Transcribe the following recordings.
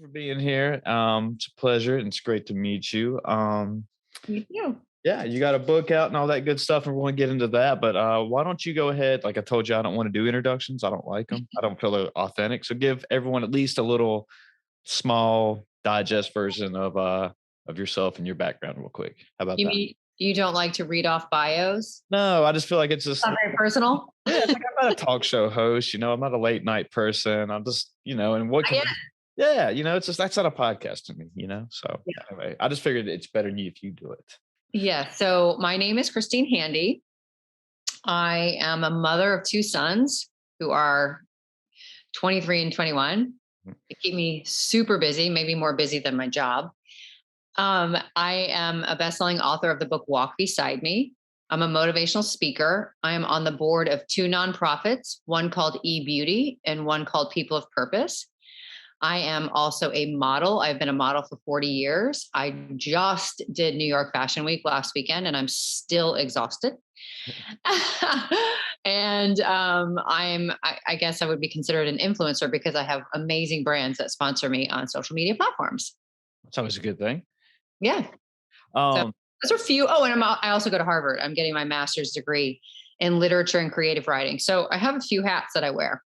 for being here. It's a pleasure and it's great to meet you. You too. Yeah, you got a book out and all that good stuff, and we want to get into that. But why don't you go ahead? Like I told you, I don't want to do introductions. I don't like them. I don't feel they're authentic. So give everyone at least a little small digest version of yourself and your background, real quick. How about You that? mean you don't like to read off bios? No, I just feel like it's just Not very personal. yeah, it's like I'm not a talk show host. I'm not a late night person. I'm just and what I can get yeah, it's just that's not a podcast to me. So it. anyway, I just figured it's better than you if you do it. Yeah. So my name is Christine Handy. I am a mother of two sons who are 23 and 21. They keep me super busy, maybe more busy than my job. I am a best-selling author of the book Walk Beside Me. I'm a motivational speaker. I am on the board of two nonprofits, one called eBeauty and one called People of Purpose. I am also a model. I've been a model for 40 years. I just did New York Fashion Week last weekend and I'm still exhausted. And I guess I would be considered an influencer because I have amazing brands that sponsor me on social media platforms. That's always a good thing. Yeah. So Um, those are a few. Oh, and I also go to Harvard. I'm getting my master's degree in literature and creative writing. So I have a few hats that I wear.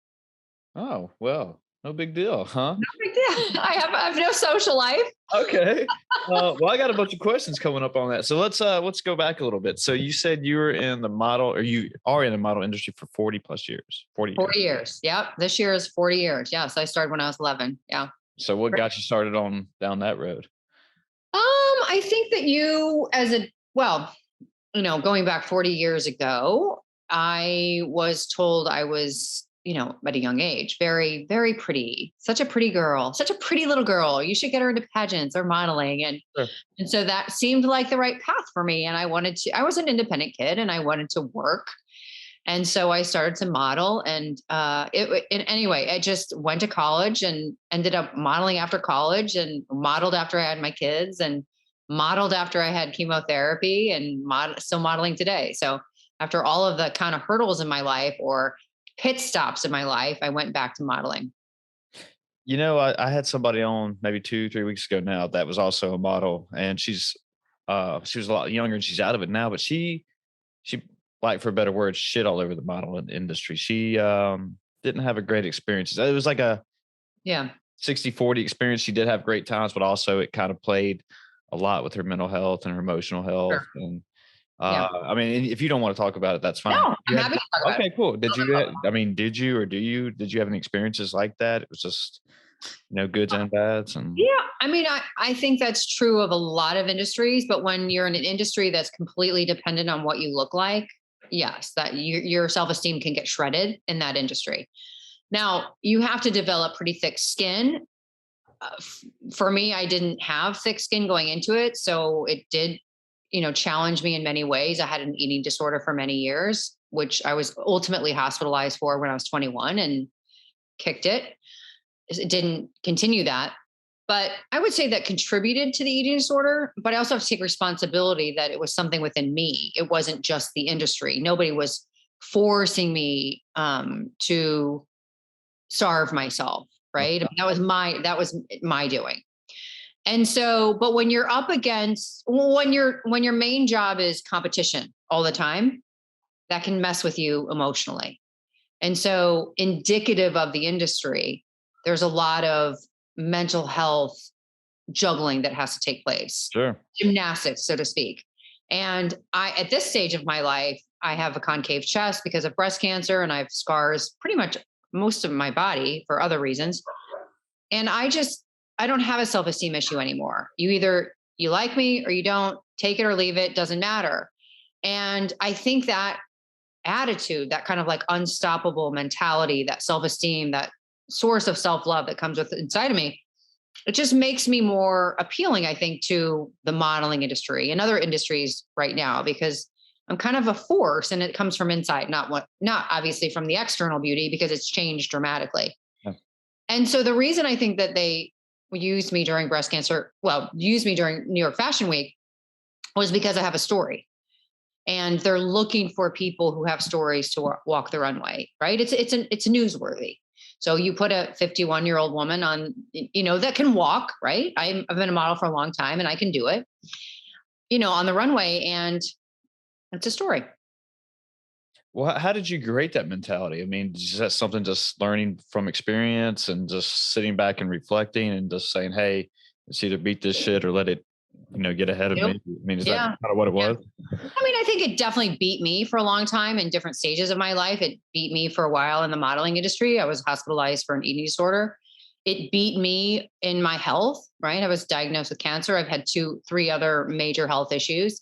oh well, no big deal, huh? No big deal. I have no social life. Okay. Well, I got a bunch of questions coming up on that. So let's go back a little bit. So you said you were in the model, or you are in the model industry for 40 plus years. 40 years. 40 years. Yep. This year is 40 years. Yes. I started when I was 11. Yeah. So what got you started on down that road? I think that going back 40 years ago, I was told I was, at a young age, very, very pretty, such a pretty girl, such a pretty little girl. You should get her into pageants or modeling. And, Sure. and so that seemed like the right path for me. And I was an independent kid and I wanted to work. And so I started to model anyway, I just went to college and ended up modeling after college and modeled after I had my kids and modeled after I had chemotherapy and still modeling today. So after all of the kind of hurdles in my life or pit stops in my life, I went back to modeling. I had somebody on maybe 2, 3 weeks ago now that was also a model, and she was a lot younger and she's out of it now, but she like for a better word, shit all over the modeling industry. She didn't have a great experience. It was like a Yeah. 60-40 experience. She did have great times, but also it kind of played a lot with her mental health and her emotional health. Sure. And Yeah. I mean, if you don't want to talk about it, that's fine. No, I'm happy to talk about it. Okay, cool. Did you or did you have any experiences like that? It was just, goods and bads and Yeah, I mean, I think that's true of a lot of industries, but when you're in an industry that's completely dependent on what you look like, yes, that your self-esteem can get shredded in that industry. Now, you have to develop pretty thick skin. For me, I didn't have thick skin going into it, so it did, challenge me in many ways. I had an eating disorder for many years, which I was ultimately hospitalized for when I was 21 and kicked it. It didn't continue that. But I would say that contributed to the eating disorder, but I also have to take responsibility that it was something within me. It wasn't just the industry. Nobody was forcing me to starve myself, right? I mean, that was my doing. And so, but when you're up against when your main job is competition all the time, that can mess with you emotionally. And so, indicative of the industry, there's a lot of mental health juggling that has to take place, sure. gymnastics, so to speak. And at this stage of my life, I have a concave chest because of breast cancer, and I have scars pretty much most of my body for other reasons. And I don't have a self-esteem issue anymore. You like me or you don't, take it or leave it, doesn't matter. And I think that attitude, that kind of like unstoppable mentality, that self-esteem, that source of self-love that comes with inside of me, it just makes me more appealing, I think, to the modeling industry and other industries right now, because I'm kind of a force and it comes from inside, not obviously from the external beauty because it's changed dramatically. Yeah. And so the reason I think that they used me during used me during New York Fashion Week was because I have a story. And they're looking for people who have stories to walk the runway, right? It's newsworthy. So you put a 51-year-old woman on, that can walk, right? I've been a model for a long time and I can do it, on the runway, and it's a story. Well, how did you create that mentality? I mean, is that something just learning from experience and just sitting back and reflecting and just saying, "Hey, it's either beat this shit or let it, get ahead of me." Yep. I mean, is that Yeah. kind of what it Yeah. was? I mean, I think it definitely beat me for a long time in different stages of my life. It beat me for a while in the modeling industry. I was hospitalized for an eating disorder. It beat me in my health, right? I was diagnosed with cancer. I've had three other major health issues.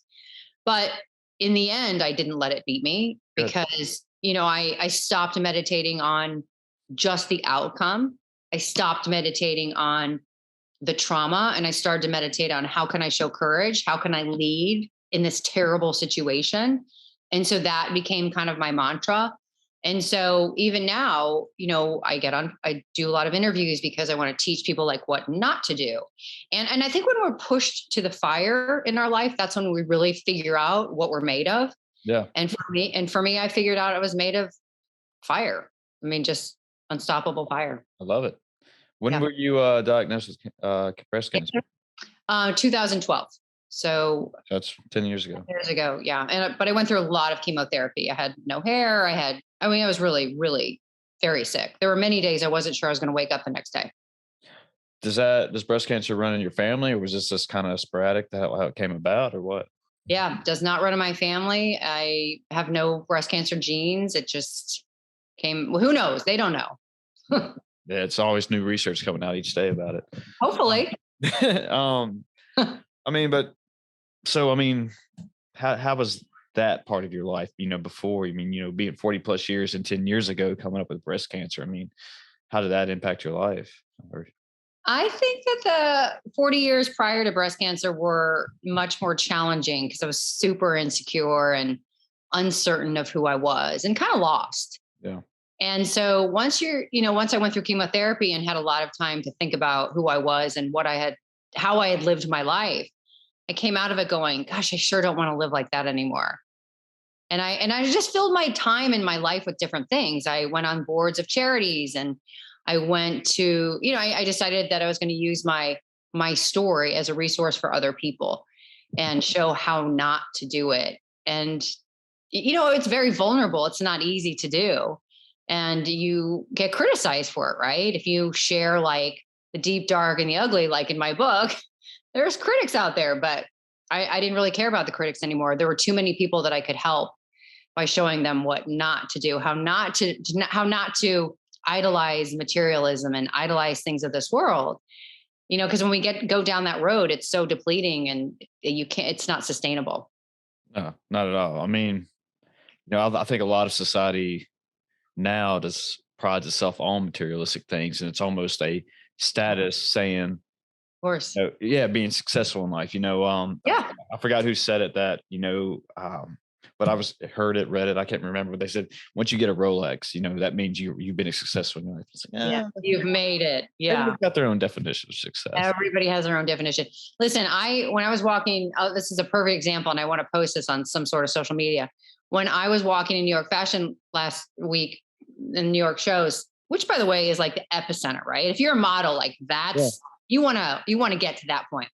But in the end, I didn't let it beat me Good. because, I stopped meditating on just the outcome. I stopped meditating on the trauma and I started to meditate on how can I show courage? How can I lead in this terrible situation? And so that became kind of my mantra. And so even now, I do a lot of interviews because I want to teach people like what not to do. And I think when we're pushed to the fire in our life, that's when we really figure out what we're made of. Yeah, And for me, I figured out I was made of fire. I mean, just unstoppable fire. I love it. When Yeah. were you diagnosed with breast cancer? 2012. So That's 10 years ago. years ago. Yeah. But I went through a lot of chemotherapy. I had no hair. I was really, really very sick. There were many days I wasn't sure I was going to wake up the next day. Does breast cancer run in your family, or was this just kind of sporadic, how it came about, or what? Yeah. Does not run in my family. I have no breast cancer genes. It just came. Well, who knows? They don't know. Yeah, it's always new research coming out each day about it. Hopefully. Um, I mean, but so I mean, how was that part of your life? Before, being 40 plus years and 10 years ago, coming up with breast cancer. I mean, how did that impact your life? Or I think that the 40 years prior to breast cancer were much more challenging because I was super insecure and uncertain of who I was and kind of lost. yeah, And so once I went through chemotherapy and had a lot of time to think about who I was and how I had lived my life, I came out of it going, gosh, I sure don't want to live like that anymore. And I just filled my time in my life with different things. I went on boards of charities and I went to, I decided that I was going to use my story as a resource for other people and show how not to do it. And it's very vulnerable. It's not easy to do. And you get criticized for it, right? If you share like the deep, dark, and the ugly, like in my book, there's critics out there, but I didn't really care about the critics anymore. There were too many people that I could help by showing them what not to do, how not to idolize materialism and idolize things of this world. Because when we go down that road, it's so depleting and it's not sustainable. no, not at all. I mean, I think a lot of society now just prides itself on materialistic things, and it's almost a status saying, Of course. yeah, being successful in life. Yeah. I forgot who said it that, but I was heard it, read it. I can't remember. But they said once you get a Rolex, that means you've been successful in life. It's like, Yeah. You've made it. Yeah. everybody's got their own definition of success. Everybody has their own definition. Listen, when I was walking, this is a perfect example, and I want to post this on some sort of social media. When I was walking in New York Fashion last week in New York shows, which by the way is like the epicenter, right? If you're a model, like Yeah. you want to get to that point.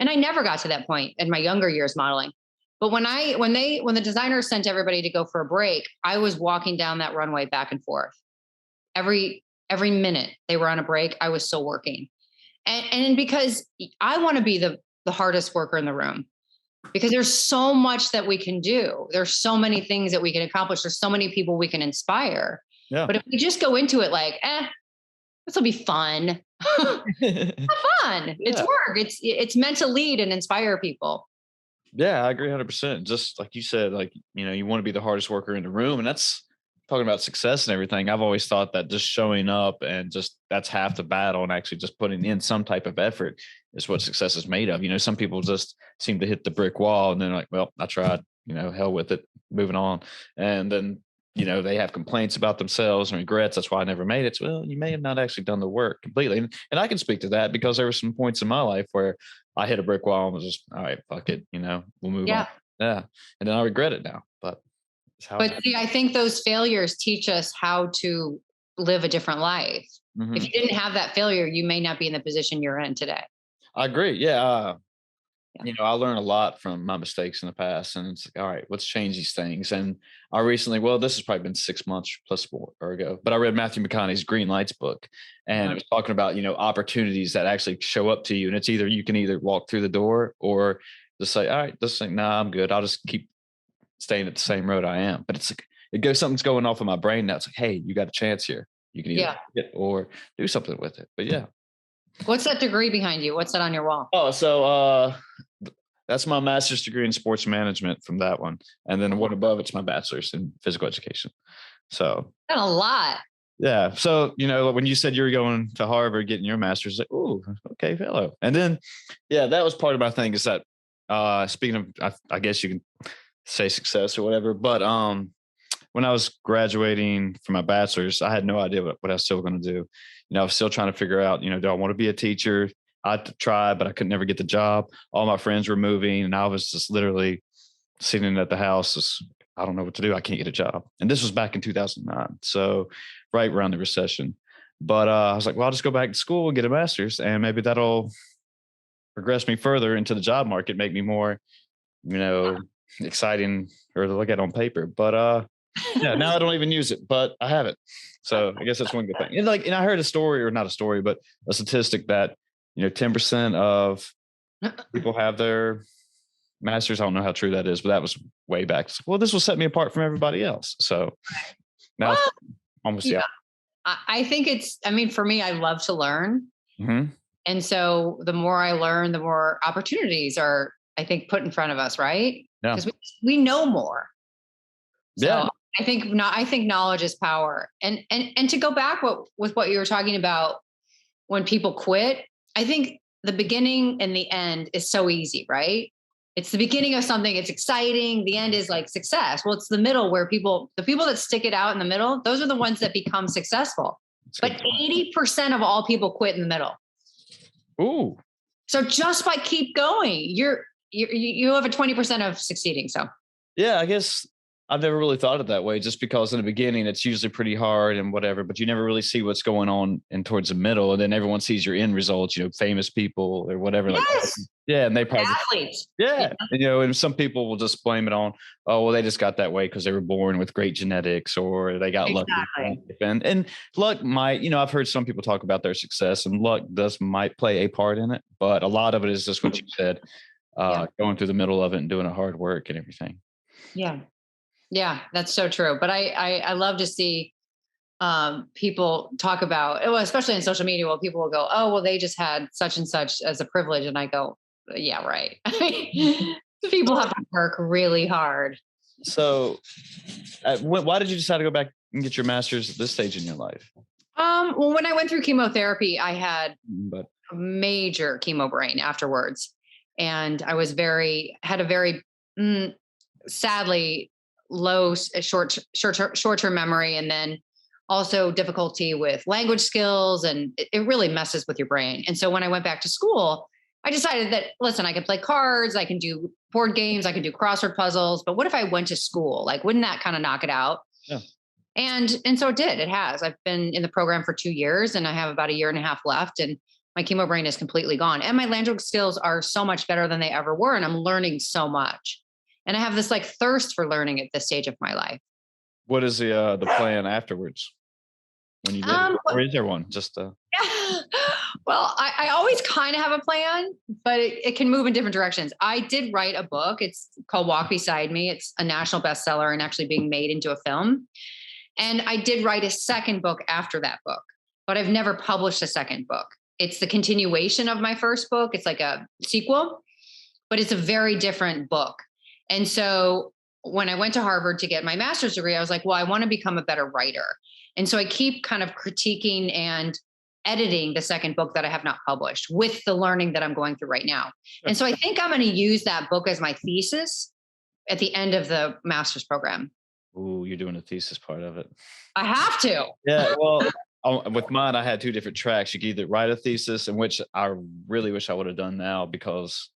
And I never got to that point in my younger years modeling. But when the designers sent everybody to go for a break, I was walking down that runway back and forth. Every minute they were on a break, I was still working. And because I want to be the hardest worker in the room, because there's so much that we can do. There's so many things that we can accomplish. There's so many people we can inspire. Yeah. But if we just go into it like, this will be fun. Fun. It's Yeah. work. It's meant to lead and inspire people. Yeah, I agree 100%. Just like you said, like, you want to be the hardest worker in the room. And that's talking about success and everything. I've always thought that just showing up and just that's half the battle, and actually just putting in some type of effort is what success is made of. Some people just seem to hit the brick wall and then like, well, I tried, hell with it, moving on. And then, they have complaints about themselves and regrets. That's why I never made it. So, well, you may have not actually done the work completely. And I can speak to that because there were some points in my life where I hit a brick wall and was just, all right, fuck it, we'll move on. Yeah. Yeah. And then I regret it now, but it's how it But see, I think those failures teach us how to live a different life. If Mhm. you didn't have that failure, you may not be in the position you're in today. I agree. Yeah. Yeah. I learned a lot from my mistakes in the past, and it's like, all right, let's change these things. And I recently, well, this has probably been 6 months plus more or ago, but I read Matthew McConaughey's Green Lights book, and it Uh-huh. was talking about, opportunities that actually show up to you. And it's either you can either walk through the door or just say, all right, this thing, nah, I'm good. I'll just keep staying at the same road I am. But it's like, something's going off in my brain now. It's like, hey, you got a chance here. You can either Yeah. quit or do something with it. But yeah. What's that degree behind you? What's that on your wall? Oh, so that's my master's degree in sports management from that one. And then the one above it's my bachelor's in physical education. So Got a lot. yeah. So, when you said you were going to Harvard getting your master's, like, oh, okay, fellow. And then yeah, that was part of my thing is that speaking of I guess you can say success or whatever, but when I was graduating from my bachelor's, I had no idea what I was still going to do. I was still trying to figure out, do I want to be a teacher? I tried, but I could never get the job. All my friends were moving, and I was just literally sitting at the house. I don't know what to do. I can't get a job. And this was back in 2009. So right around the recession. But I was like, well, I'll just go back to school and get a master's, and maybe that'll progress me further into the job market, make me more, you know, exciting or to look at on paper. But yeah, now I don't even use it, but I have it. So I guess that's one good thing. And I heard a story, or not a story, but a statistic that 10% of people have their masters. I don't know how true that is, but that was way back. Well, this will set me apart from everybody else. So now it's Well, almost yeah. yeah. I think I mean, for me, I love to learn. Hmm. And so the more I learn, the more opportunities are, I think, put in front of us, right? Yeah. Because we know more. Yeah. So I think knowledge is power. And to go back with what you were talking about when people quit, I think the beginning and the end is so easy, right? It's the beginning of something, it's exciting. The end is like success. Well, it's the middle where the people that stick it out in the middle, those are the ones that become successful. That's a good But point. 80% of all people quit in the middle. Ooh. So just by keep going, you have a 20% of succeeding. So Yeah, I guess I've never really thought of it that way, just because in the beginning it's usually pretty hard and whatever, but you never really see what's going on and towards the middle. And then everyone sees your end results, famous people or whatever. Like, yes, yeah, and they probably, athletes. yeah. And some people will just blame it on, oh, well, they just got that way because they were born with great genetics or they got lucky. Exactly. And luck might, I've heard some people talk about their success, and luck might play a part in it, but a lot of it is just what you said, Yeah. going through the middle of it and doing the hard work and everything. Yeah. Yeah, that's so true. But I love to see people talk about, well, especially in social media, where people will go, oh, well, they just had such and such as a privilege. And I go, yeah, right. People have to work really hard. So, why did you decide to go back and get your master's at this stage in your life? Well, when I went through chemotherapy, I had But a major chemo brain afterwards. And I had a very, sadly, short-term memory. And then also difficulty with language skills, and it really messes with your brain. And so when I went back to school, I decided that, listen, I can play cards, I can do board games, I can do crossword puzzles, but what if I went to school? Like, wouldn't that kind of knock it out? yeah, And so it did. It has. I've been in the program for 2 years, and I have about a year and a half left, and my chemo brain is completely gone. And my language skills are so much better than they ever were, and I'm learning so much. And I have this like thirst for learning at this stage of my life. what is the plan afterwards when you get it? Um, Or is there one? Just well, I always kind of have a plan, but it can move in different directions. I did write a book. It's called Walk Beside Me. It's a national bestseller and actually being made into a film. And I did write a second book after that book, but I've never published a second book. It's the continuation of my first book. It's like a sequel, but it's a very different book. And so when I went to Harvard to get my master's degree, I was like, well, I want to become a better writer. And so I keep kind of critiquing and editing the second book that I have not published with the learning that I'm going through right now. And so I think I'm going to use that book as my thesis at the end of the master's program. ooh, you're doing the thesis part of it. I have to. Yeah, well, with mine, I had two different tracks. You could either write a thesis, in which I really wish I would have done now, because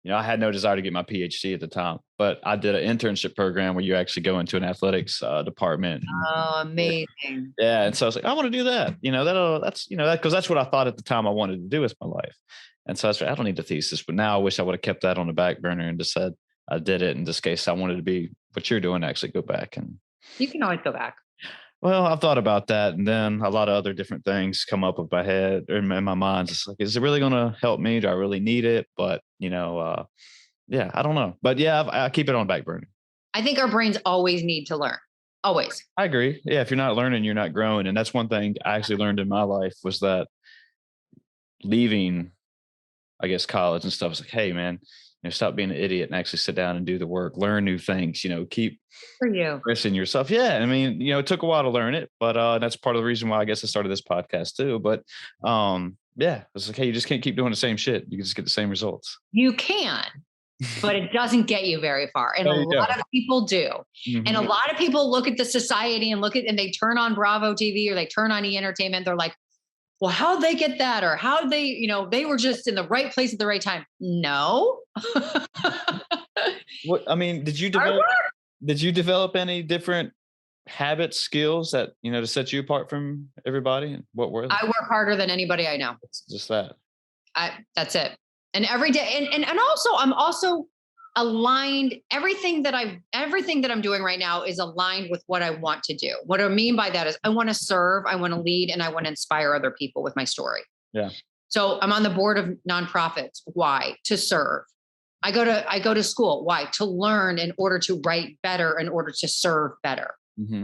I had no desire to get my PhD at the time, but I did an internship program where you actually go into an athletics department. And, Oh, yeah, amazing. yeah, and so I was like, I want to do that. That's that because that's what I thought at the time I wanted to do with my life. And so I was like, I don't need the thesis, but now I wish I would have kept that on the back burner and just said I did it in this case. I wanted to be what you're doing, actually go back and You can always go back. well, I've thought about that, and then a lot of other different things come up with my head or in my mind. It's like, is it really going to help me? Do I really need it? But yeah, I don't know. But yeah, I keep it on back burner. I think our brains always need to learn. Always. I agree. Yeah, if you're not learning, you're not growing, and that's one thing I actually learned in my life was that leaving, I guess, college and stuff was like, hey, man, stop being an idiot and actually sit down and do the work, learn new things. Keep For you. in yourself. Yeah. I mean, it took a while to learn it, but that's part of the reason why I guess I started this podcast too. But yeah, it's like, hey, you just can't keep doing the same shit. You can just get the same results. You can, but it doesn't get you very far. And a There you go. lot of people do. And a Mhm. lot of people look at the society and they turn on Bravo TV or they turn on E Entertainment. They're like, well, how'd they get that? Or how they, they were just in the right place at the right time. No. What I mean, Hard work. did you develop any different habits, skills that to set you apart from everybody? And what were they? I work harder than anybody I know. It's just that. That's it. And every day, and also I'm also aligned. Everything that I'm doing right now is aligned with what I want to do. What I mean by that is I want to serve, I want to lead, and I want to inspire other people with my story. Yeah. So I'm on the board of nonprofits. Why? To serve. I go to school. Why? To learn in order to write better, in order to serve better. Hmm.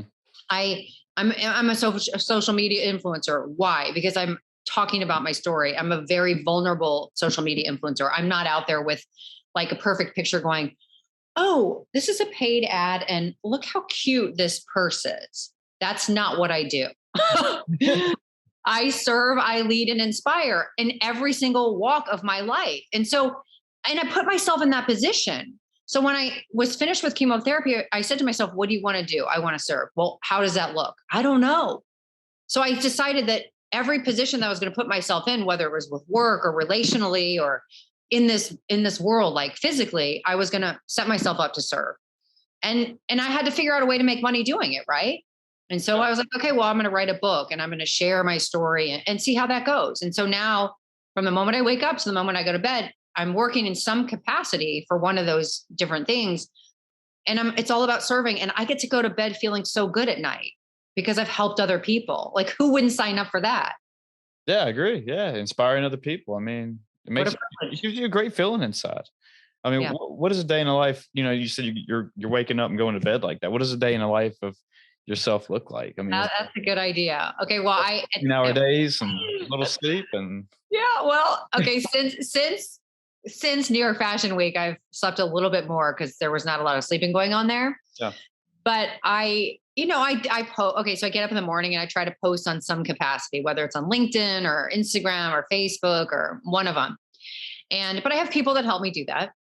I'm a social media influencer. Why? Because I'm talking about my story. I'm a very vulnerable social media influencer. I'm not out there with like a perfect picture going, oh, this is a paid ad and look how cute this purse is. That's not what I do. I serve, I lead, and inspire in every single walk of my life. And I put myself in that position. So when I was finished with chemotherapy, I said to myself, what do you want to do? I want to serve. Well, how does that look? I don't know. So I decided that every position that I was going to put myself in, whether it was with work or relationally or in this world, like physically, I was going to set myself up to serve. And I had to figure out a way to make money doing it, right? And so I was like, okay, well, I'm going to write a book and I'm going to share my story and see how that goes. And so now, from the moment I wake up to the moment I go to bed, I'm working in some capacity for one of those different things. And it's all about serving. And I get to go to bed feeling so good at night because I've helped other people. Like, who wouldn't sign up for that? Yeah, I agree. Yeah, inspiring other people. I mean, What a it privilege. gives you a great feeling inside. I mean, Yeah. what is a day in a life? You said you're waking up and going to bed like that. What does a day in a life of yourself look like? I mean, is That's a good idea. Okay. Well, it 15-hour days and little sleep and yeah. Well, okay. Since New York Fashion Week, I've slept a little bit more because there was not a lot of sleeping going on there. yeah, But okay, so I get up in the morning and I try to post on some capacity, whether it's on LinkedIn or Instagram or Facebook or one of them. But I have people that help me do that.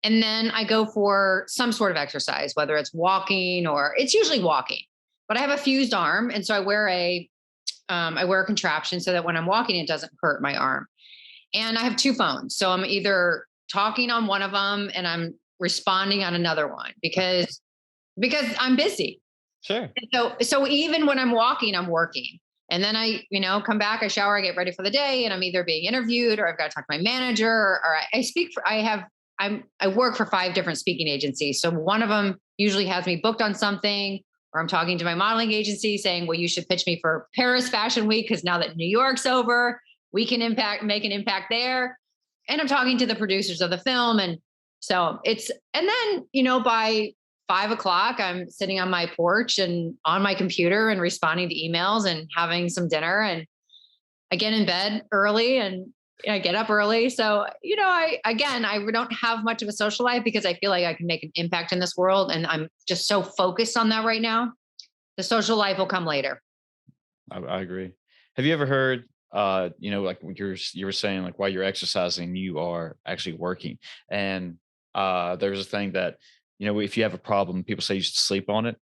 And then I go for some sort of exercise, whether it's walking or it's usually walking, but I have a fused arm. And so I wear a contraption so that when I'm walking, it doesn't hurt my arm. And I have two phones. So I'm either talking on one of them and I'm responding on another one because I'm busy. sure. And so even when I'm walking, I'm working. And then I, come back, I shower, I get ready for the day, and I'm either being interviewed or I've got to talk to my manager or I work for 5 different speaking agencies. So one of them usually has me booked on something, or I'm talking to my modeling agency saying, well, you should pitch me for Paris Fashion Week because now that New York's over, we can make an impact there. And I'm talking to the producers of the film. And then, by 5 o'clock, I'm sitting on my porch and on my computer and responding to emails and having some dinner. And I get in bed early and I get up early. So, I don't have much of a social life because I feel like I can make an impact in this world. And I'm just so focused on that right now. The social life will come later. I agree. Have you ever heard, like you were saying, like while you're exercising, you are actually working, and there's a thing that if you have a problem, people say you should sleep on it.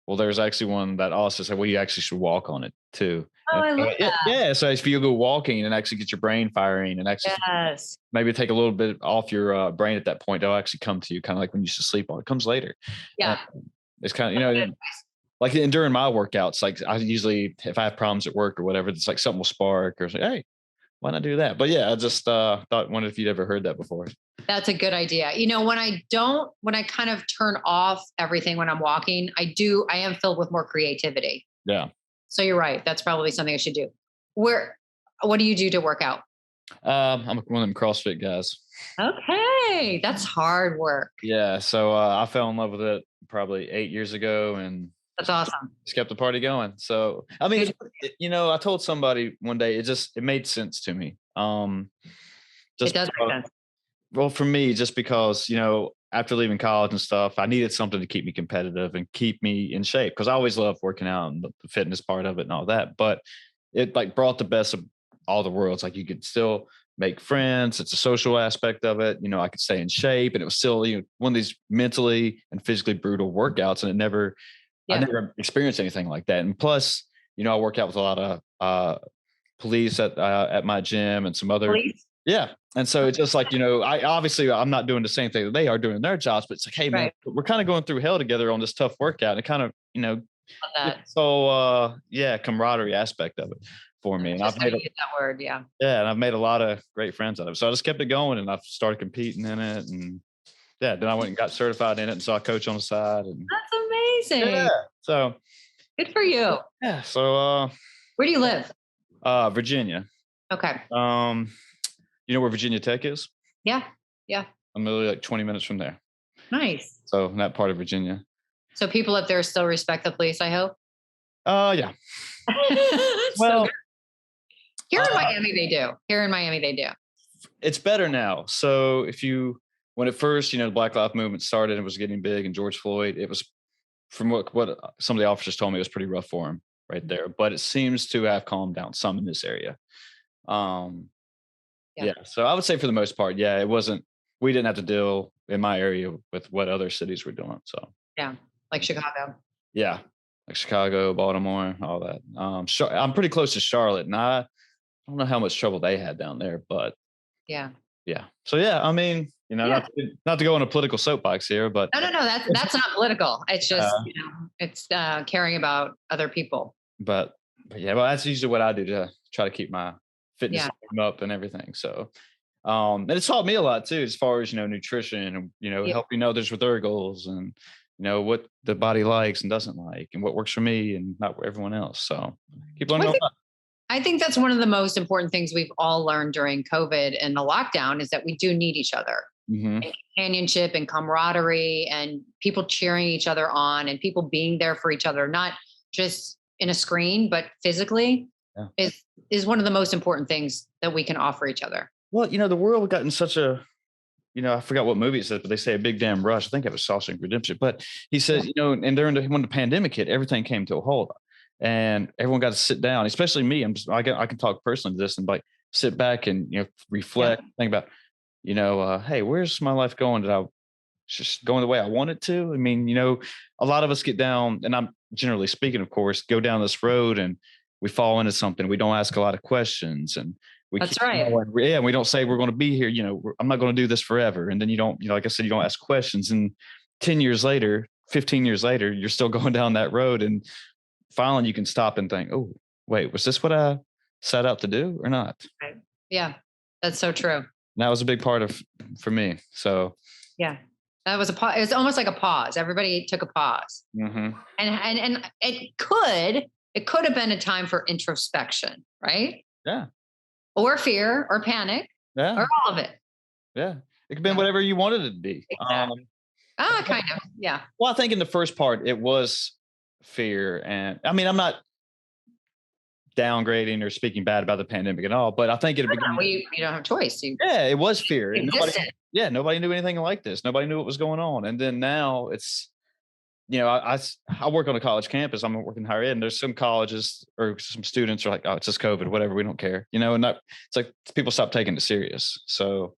Well, there's actually one that also said, well, you actually should walk on it too. Oh, I love Yeah, that. yeah. So if you go walking and actually get your brain firing and actually Yes. maybe take a little bit off your brain at that point, they'll actually come to you, kind of like when you used to sleep on. It comes later. And Yeah. it's kind of, That's good. like and during my workouts, like I usually, if I have problems at work or whatever, it's like something will spark or say, hey, why not do that? But yeah, I just wondered if you'd ever heard that before. That's a good idea. When I kind of turn off everything when I'm walking, I am filled with more creativity. Yeah. So you're right. That's probably something I should do. Where, what do you do to work out? I'm one of them CrossFit guys. Okay. That's hard work. Yeah. So I fell in love with it probably 8 years ago and That's awesome. just kept the party going. So, I mean, Good. I told somebody one day, it made sense to me. It Just does make because, sense. well, for me, just because, after leaving college and stuff, I needed something to keep me competitive and keep me in shape because I always loved working out and the fitness part of it and all that. But it like brought the best of all the worlds. Like you could still make friends. It's a social aspect of it. I could stay in shape and it was still, one of these mentally and physically brutal workouts. And I Yeah. never experienced anything like that. And plus, I work out with a lot of police at my gym and some other. Police. Yeah. And so it's just like, I'm not doing the same thing that they are doing their jobs, but it's like, hey man, Right. we're kind of going through hell together on this tough workout. And it kind of, Love that. so yeah, camaraderie aspect of it for me. And Just gonna use that word. Yeah. and I've made a lot of great friends out of it. So I just kept it going and I've started competing in it. And yeah, then I went and got certified in it and saw a coach on the side. And That's yeah. amazing. So Good for you. yeah. So Where do you live? Virginia. Okay. You know where Virginia Tech is? Yeah. Yeah. I'm literally like 20 minutes from there. Nice. So in that part of Virginia. So people up there still respect the police, I hope. Yeah. So Well, here in uh, Miami, they do. Here in Miami, they do. it's better now. So when at first, the Black Lives Movement started and was getting big and George Floyd, it was from what some of the officers told me, it was pretty rough for him right there. But it seems to have calmed down some in this area. Um, Yeah. yeah. So I would say for the most part, yeah, we didn't have to deal in my area with what other cities were doing. So Yeah. Like Chicago. yeah, like Chicago, Baltimore, all that. I'm pretty close to Charlotte, and I don't know how much trouble they had down there, but Yeah. yeah. So yeah, I mean, Yeah. not to go on a political soapbox here, but No. That's not political. It's just, uh, it's caring about other people. but yeah, well, that's usually what I do to try to keep my fitness Yeah. game up and everything. So, and it's taught me a lot too, as far as nutrition and Yeah. helping others with their goals and what the body likes and doesn't like and what works for me and not for everyone else. So keep learning Well, all that. I think that's one of the most important things we've all learned during COVID and the lockdown is that we do need each other. Hmm. And companionship and camaraderie and people cheering each other on and people being there for each other, not just in a screen, but physically Yeah. is one of the most important things that we can offer each other. Well, the world got in such a, I forgot what movie it says, but they say a big damn rush. I think it was Shawshank Redemption. But he says, and when the pandemic hit, everything came to a halt, and everyone got to sit down. Especially me, I can talk personally to this and like sit back and Yeah. reflect, think about, hey, where's my life going? Did I just going the way I want it to? I mean, a lot of us get down, and I'm generally speaking, of course, go down this road and we fall into something. We don't ask a lot of questions, and we That's keep right. going. Yeah, and we don't say we're going to be here. I'm not going to do this forever. And then you don't, like I said, you don't ask questions. And 10 years later, 15 years later, you're still going down that road, and finally you can stop and think, oh, wait, was this what I set out to do or not? Right. Yeah. That's so true. And that was a big part of for me. So Yeah. That was a pause. It was almost like a pause. Everybody took a pause. mhm. And it could have been a time for introspection, right? Yeah, Or fear or panic yeah, or all of it. yeah. It could have been Yeah. whatever you wanted it to be. Exactly. Kind of. Yeah. Well, I think in the first part it was fear, and I mean, I'm not downgrading or speaking bad about the pandemic at all, but I think at the beginning, You don't have a choice. You yeah, it was fear. And existed. nobody knew anything like this. Nobody knew what was going on. And then now it's, I work on a college campus. I'm working higher ed, and there's some colleges or some students are like, oh, it's just COVID, whatever, we don't care, and that it's like people stop taking it serious. So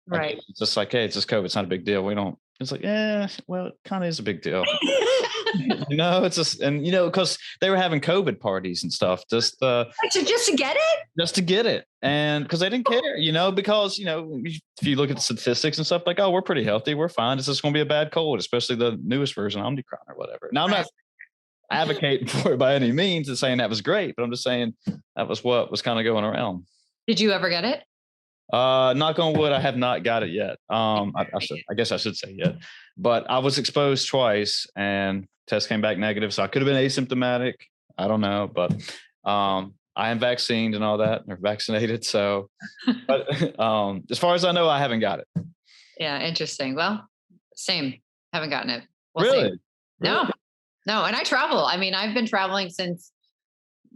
like, Right. it's just like, hey, it's just COVID, it's not a big deal. We don't. It's like, yeah, well, it kind of is a big deal. It's just, and because they were having COVID parties and stuff, Just to get it? just to get it. And because they didn't care, because, if you look at the statistics and stuff, like, oh, we're pretty healthy, we're fine. It's just going to be a bad cold, especially the newest version, Omicron or whatever. Now, I'm not advocating for it by any means and saying that was great, but I'm just saying that was what was kind of going around. Did you ever get it? Knock on wood, I have not got it yet. I guess I should say yet, but I was exposed twice and test came back negative. So I could have been asymptomatic. I don't know, but I am vaccinated and all that, or vaccinated. So, but as far as I know, I haven't got it. Yeah, interesting. Well, same. Haven't gotten it. We'll Really? see. No, no. And I travel. I mean, I've been traveling since,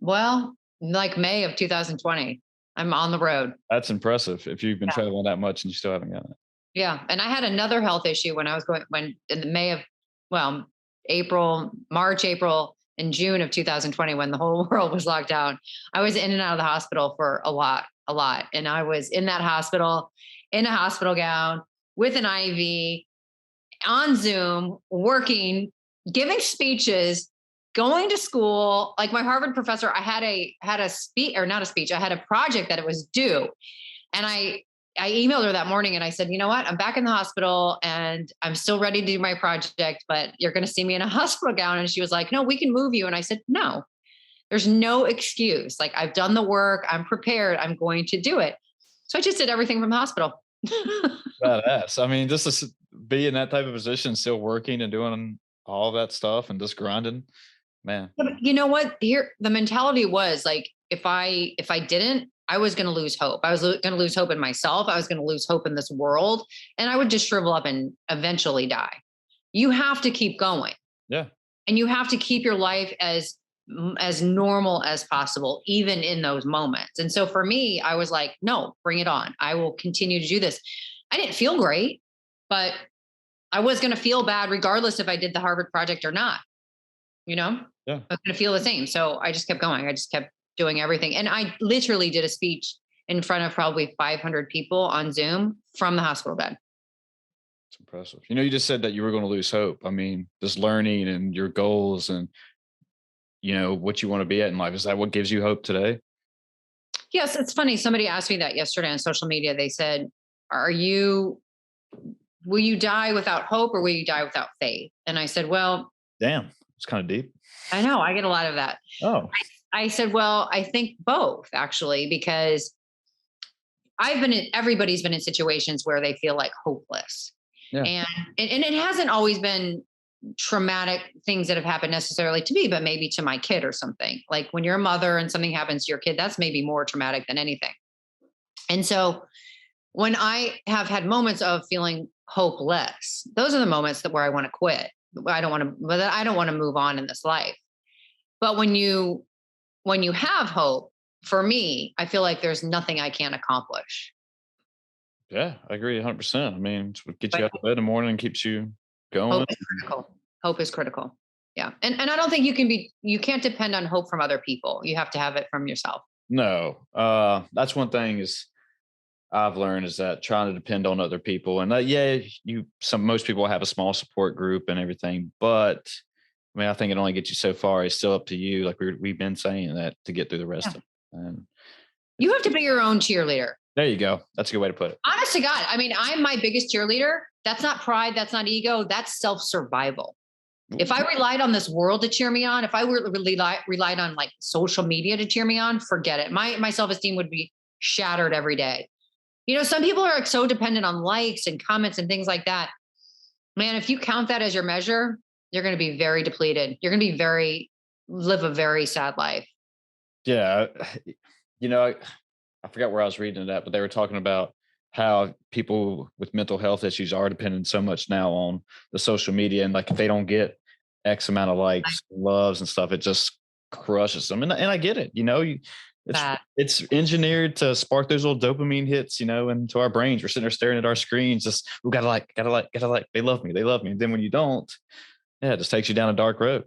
well, like May of 2020. I'm on the road. That's impressive. If you've been traveling that much and you still haven't gotten it. Yeah. And I had another health issue when in the May of, well, March, April, and June of 2020, when the whole world was locked down. I was in and out of the hospital for a lot. And I was in that hospital, in a hospital gown with an IV on Zoom, working, giving speeches, going to school. Like my Harvard professor, I had a speech, or not a speech, I had a project that it was due. And I emailed her that morning and I said, you know what? I'm back in the hospital and I'm still ready to do my project, but you're going to see me in a hospital gown. And she was like, no, we can move you. And I said, no, there's no excuse. Like, I've done the work. I'm prepared. I'm going to do it. So I just did everything from the hospital. Badass. I mean, just to be in that type of position, still working and doing all that stuff and just grinding, man. But you know what? Here, the mentality was like, if I didn't, I was going to lose hope. I was going to lose hope in myself. I was going to lose hope in this world, and I would just shrivel up and eventually die. You have to keep going. Yeah. And you have to keep your life as normal as possible, even in those moments. And so for me, I was like, no, bring it on. I will continue to do this. I didn't feel great, but I was going to feel bad regardless if I did the Harvard project or not. Yeah. I was going to feel the same. So I just kept going. I just kept doing everything. And I literally did a speech in front of probably 500 people on Zoom from the hospital bed. It's impressive. You just said that you were going to lose hope. I mean, just learning and your goals and, what you want to be at in life. Is that what gives you hope today? Yes. It's funny. Somebody asked me that yesterday on social media. They said, will you die without hope or will you die without faith? And I said, well, damn, it's kind of deep. I know. I get a lot of that. Oh, I said, well, I think both actually, because everybody's been in situations where they feel like hopeless. Yeah. And it hasn't always been traumatic things that have happened necessarily to me, but maybe to my kid or something. Like when you're a mother and something happens to your kid, that's maybe more traumatic than anything. And so when I have had moments of feeling hopeless, those are the moments where I want to quit. I don't want to move on in this life. But when you have hope, for me, I feel like there's nothing I can't accomplish. Yeah, I agree 100%. I mean, it's what gets you out of bed in the morning and keeps you going. Hope is critical. Hope is critical. Yeah. And I don't think you can't depend on hope from other people. You have to have it from yourself. No. That's one thing I've learned is that trying to depend on other people. And most people have a small support group and everything, but I mean, I think it only gets you so far. It's still up to you. Like we've been saying that to get through the rest of it. And you have to be your own cheerleader. There you go. That's a good way to put it. Honest to God. I mean, I'm my biggest cheerleader. That's not pride. That's not ego. That's self-survival. If I relied on this world to cheer me on, if I relied on like social media to cheer me on, forget it. My self-esteem would be shattered every day. Some people are so dependent on likes and comments and things like that. Man, if you count that as your measure, you're going to be very depleted. You're going to live a very sad life. Yeah. I forgot where I was reading it at, but they were talking about how people with mental health issues are dependent so much now on the social media. And like, if they don't get X amount of likes, loves and stuff, it just crushes them. And I get it, it's engineered to spark those little dopamine hits, into our brains. We're sitting there staring at our screens, just, we gotta like, they love me. And then when you don't, it just takes you down a dark road.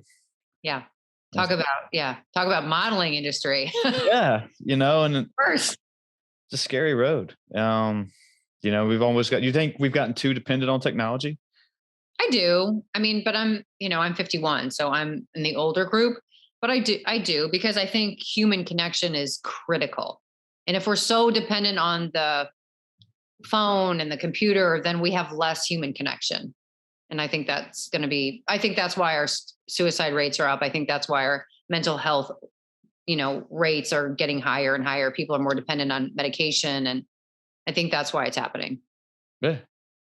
Yeah. Talk about modeling industry. Yeah. And first, it's a scary road. We've almost you think we've gotten too dependent on technology? I do. I mean, but I'm 51, so I'm in the older group. But I do because I think human connection is critical. And if we're so dependent on the phone and the computer, then we have less human connection. And I think that's why our suicide rates are up. I think that's why our mental health, rates are getting higher and higher. People are more dependent on medication. And I think that's why it's happening. Yeah,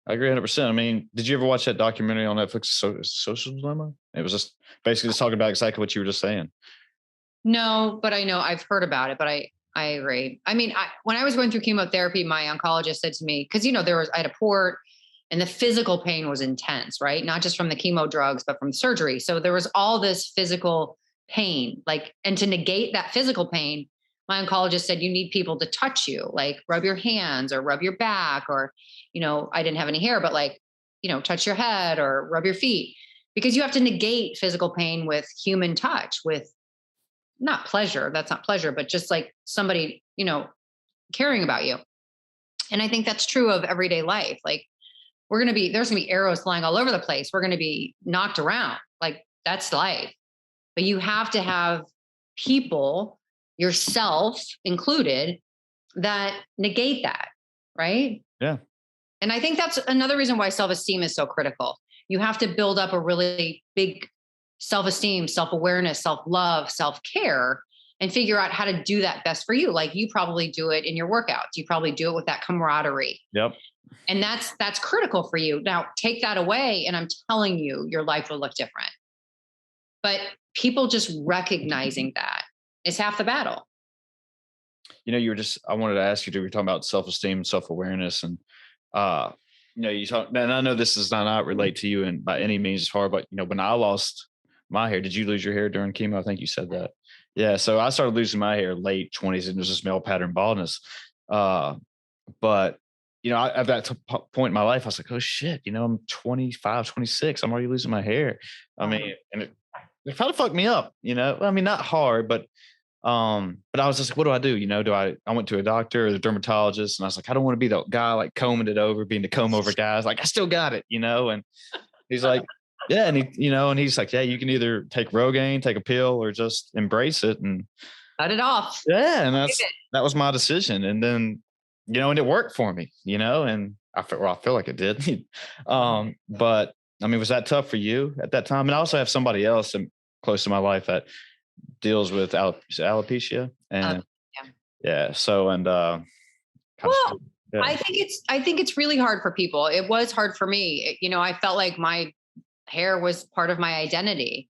I agree 100%. I mean, did you ever watch that documentary on Netflix, Social Dilemma? It was just basically just talking about exactly what you were just saying. No, but I know I've heard about it, but I agree. I mean, when I was going through chemotherapy, my oncologist said to me, because I had a port and the physical pain was intense, right? Not just from the chemo drugs, but from surgery. So there was all this physical pain, and to negate that physical pain, my oncologist said you need people to touch you, like rub your hands or rub your back, or, I didn't have any hair, but touch your head or rub your feet, because you have to negate physical pain with human touch, with not pleasure. That's not pleasure, but just like somebody, caring about you. And I think that's true of everyday life. Like there's going to be arrows flying all over the place. We're going to be knocked around. Like that's life. But you have to have people, yourself included, that negate that. Right. Yeah. And I think that's another reason why self-esteem is so critical. You have to build up a really big self-esteem, self-awareness, self-love, self-care, and figure out how to do that best for you. Like you probably do it in your workouts. You probably do it with that camaraderie. Yep. And that's critical for you. Now take that away, and I'm telling you, your life will look different. But people just recognizing that is half the battle. I wanted to ask you, we were talking about self-esteem, self-awareness, and, uh, you talk, and I know this does not relate to you and by any means as far, but, when I lost my hair, did you lose your hair during chemo? I think you said that. Yeah. So I started losing my hair late 20s, and it was just male pattern baldness. Uh, but, at that point in my life, I was like, oh shit, I'm 25, 26. I'm already losing my hair. I mean, and it kind of fucked me up, I mean, not hard, but I was just like, what do I do? I went to a doctor or the dermatologist, and I was like, I don't want to be the guy like combing it over, being the comb over guy. I was like, I still got it, and he's like, yeah. And he's like, yeah, you can either take Rogaine, take a pill, or just embrace it. And Cut it off. yeah, and that was my decision. And then, and it worked for me, and I feel like it did. But I mean, was that tough for you at that time? And I also have somebody else close to my life that deals with alopecia, Uh, and yeah. yeah. So, and, Well, yeah. I think it's really hard for people. It was hard for me. I felt like my hair was part of my identity.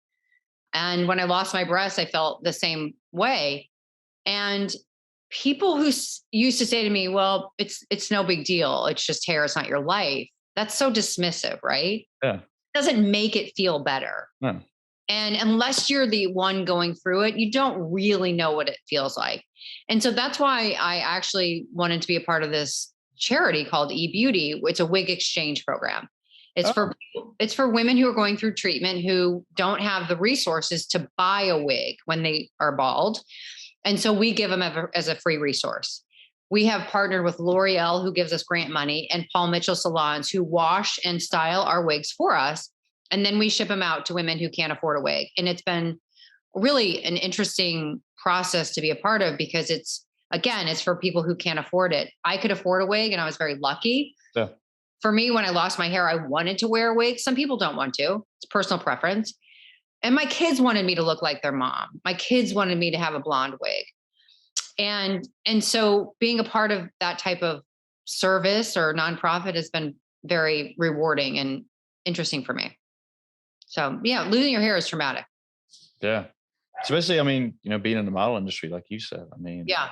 And when I lost my breasts, I felt the same way. And people who used to say to me, well, it's no big deal. It's just hair. It's not your life. That's so dismissive, right? Yeah. Doesn't make it feel better. No. And unless you're the one going through it, you don't really know what it feels like. And so that's why I actually wanted to be a part of this charity called eBeauty. It's a wig exchange program. Oh, It's for women who are going through treatment who don't have the resources to buy a wig when they are bald. And so we give them as a free resource. We have partnered with L'Oreal, who gives us grant money, and Paul Mitchell salons, who wash and style our wigs for us. And then we ship them out to women who can't afford a wig. And it's been really an interesting process to be a part of, because it's for people who can't afford it. I could afford a wig, and I was very lucky. yeah. For me, when I lost my hair, I wanted to wear a wig. Some people don't want to. It's personal preference. And my kids wanted me to look like their mom. My kids wanted me to have a blonde wig. And so being a part of that type of service or nonprofit has been very rewarding and interesting for me. So yeah, losing your hair is traumatic. Yeah. Especially, I mean, being in the model industry, like you said, I mean, Yeah.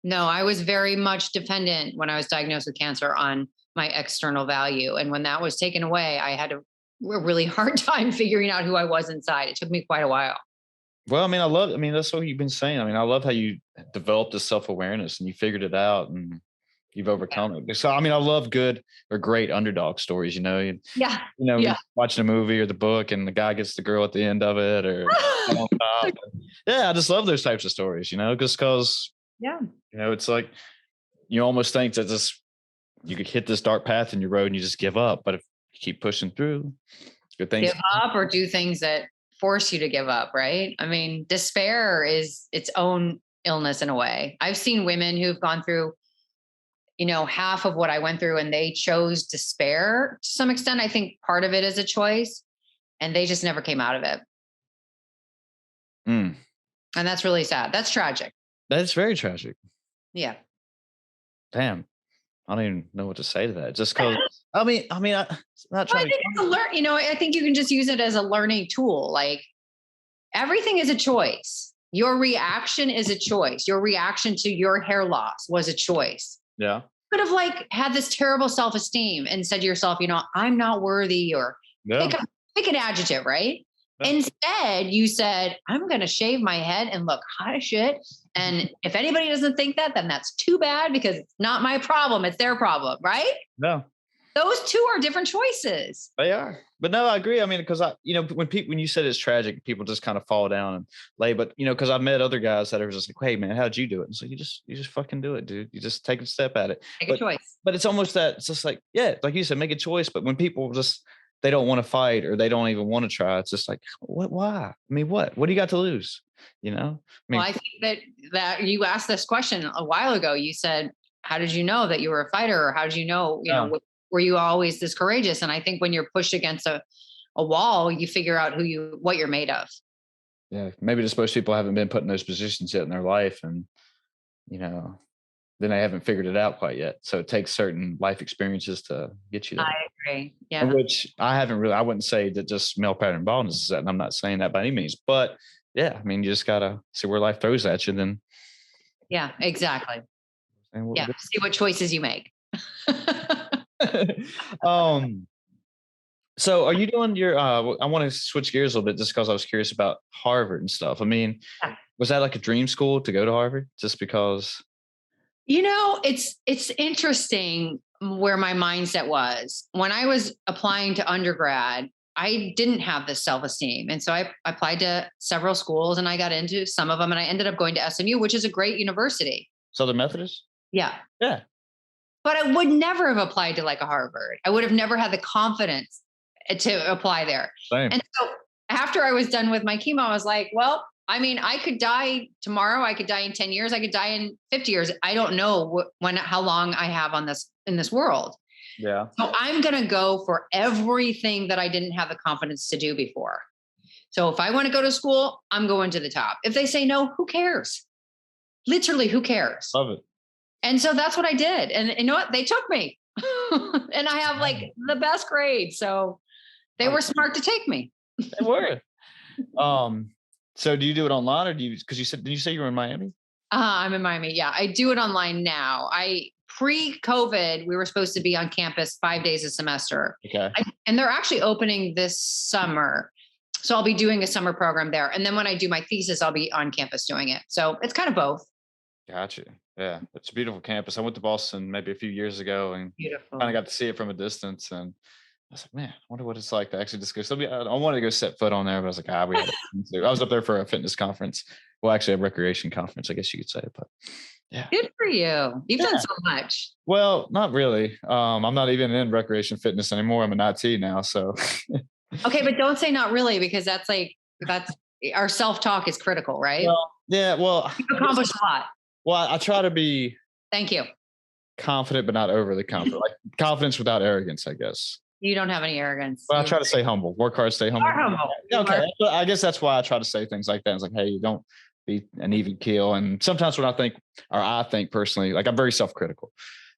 No, I was very much dependent when I was diagnosed with cancer on my external value. And when that was taken away, I had a really hard time figuring out who I was inside. It took me quite a while. well, I mean, that's what you've been saying. I mean, I love how you developed this self-awareness and you figured it out and you've Yeah. overcome it. So, I mean, I love good or great underdog stories, Yeah. you're Yeah. watching a movie or the book and the guy gets the girl at the end of it or on top. Yeah. I just love those types of stories, just cause, Yeah. it's like, you almost think that you could hit this dark path in your road and you just give up. But if you keep pushing through, Good things. Give up or do things that force you to give up, right? I mean, despair is its own illness in a way. I've seen women who've gone through, half of what I went through and they chose despair to some extent. I think part of it is a choice and they just never came out of it. Mm. And that's really sad. That's tragic. That's very tragic. Yeah. Damn. I don't even know what to say to that. Just because, I'm not Well, I trying think it's a I think you can just use it as a learning tool. Like everything is a choice. Your reaction is a choice. Your reaction to your hair loss was a choice. Yeah. You could have had this terrible self-esteem and said to yourself, I'm not worthy, or Yeah. pick an adjective, right? Yeah. Instead, you said, I'm going to shave my head and look hot as shit. And if anybody doesn't think that, then that's too bad because it's not my problem. It's their problem, right? No, Those two are different choices. they are. But no, I agree. I mean, because when you said it's tragic, people just kind of fall down and lay. But because I've met other guys that are just like, "Hey, man, how'd you do it?" And so you just fucking do it, dude. You just take a step at it. Take a choice. But it's almost that. It's just like, yeah, like you said, make a choice. But when people just they don't want to fight or they don't even want to try, it's just like, what? Why? I mean, what? What do you got to lose? I mean, Well, I think that you asked this question a while ago. You said, "How did you know that you were a fighter?" Or how did you know? Were you always this courageous? And I think when you're pushed against a wall, you figure out what you're made of. yeah, maybe just most people haven't been put in those positions yet in their life, and you know, then they haven't figured it out quite yet. So it takes certain life experiences to get you there. I agree. Yeah. And which I wouldn't say that just male pattern baldness is that, and I'm not saying that by any means, but yeah, I mean, you just gotta see where life throws at you, then. Yeah, exactly. And Yeah. See what choices you make. um, so are you doing your? I want to switch gears a little bit just because I was curious about Harvard and stuff. I mean, Yeah. was that like a dream school to go to Harvard? Just because? It's interesting where my mindset was. When I was applying to undergrad, I didn't have this self-esteem. And so I applied to several schools and I got into some of them and I ended up going to SMU, which is a great university. Southern Methodist? Yeah. Yeah. But I would never have applied to like a Harvard. I would have never had the confidence to apply there. Same. And so after I was done with my chemo, I was like, well, I mean, I could die tomorrow. I could die in 10 years. I could die in 50 years. I don't know how long I have in this world. Yeah. So I'm going to go for everything that I didn't have the confidence to do before. So if I want to go to school, I'm going to the top. If they say no, who cares? Literally, who cares? Love it. And so that's what I did. And you know what? They took me and I have like the best grade. So they were smart to take me. They were. So do you do it online or because did you say you were in Miami? I'm in Miami. Yeah, I do it online now. Pre-COVID, we were supposed to be on campus 5 days a semester. Okay. And they're actually opening this summer. So I'll be doing a summer program there. And then when I do my thesis, I'll be on campus doing it. So it's kind of both. Gotcha. Yeah. It's a beautiful campus. I went to Boston maybe a few years ago and Beautiful. kind of got to see it from a distance. And I was like, man, I wonder what it's like to actually just go. I wanted to go set foot on there, but I was like, we had I was up there for a fitness conference. Well, actually a recreation conference, I guess you could say, but yeah. Good for you. You've done so much. Well, not really. I'm not even in recreation fitness anymore. I'm an IT now. So. Okay. But don't say not really, because that's our self-talk is critical, right? Well, yeah. Well, you've accomplished a lot. Well, I try to be. Thank you. Confident, but not overly confident. Like confidence without arrogance, I guess. You don't have any arrogance. But I try to stay humble. Work hard, stay humble. Humble. Yeah, okay. I guess that's why I try to say things like that. It's like, hey, you don't be an even keel. And sometimes when I think personally, like I'm very self-critical.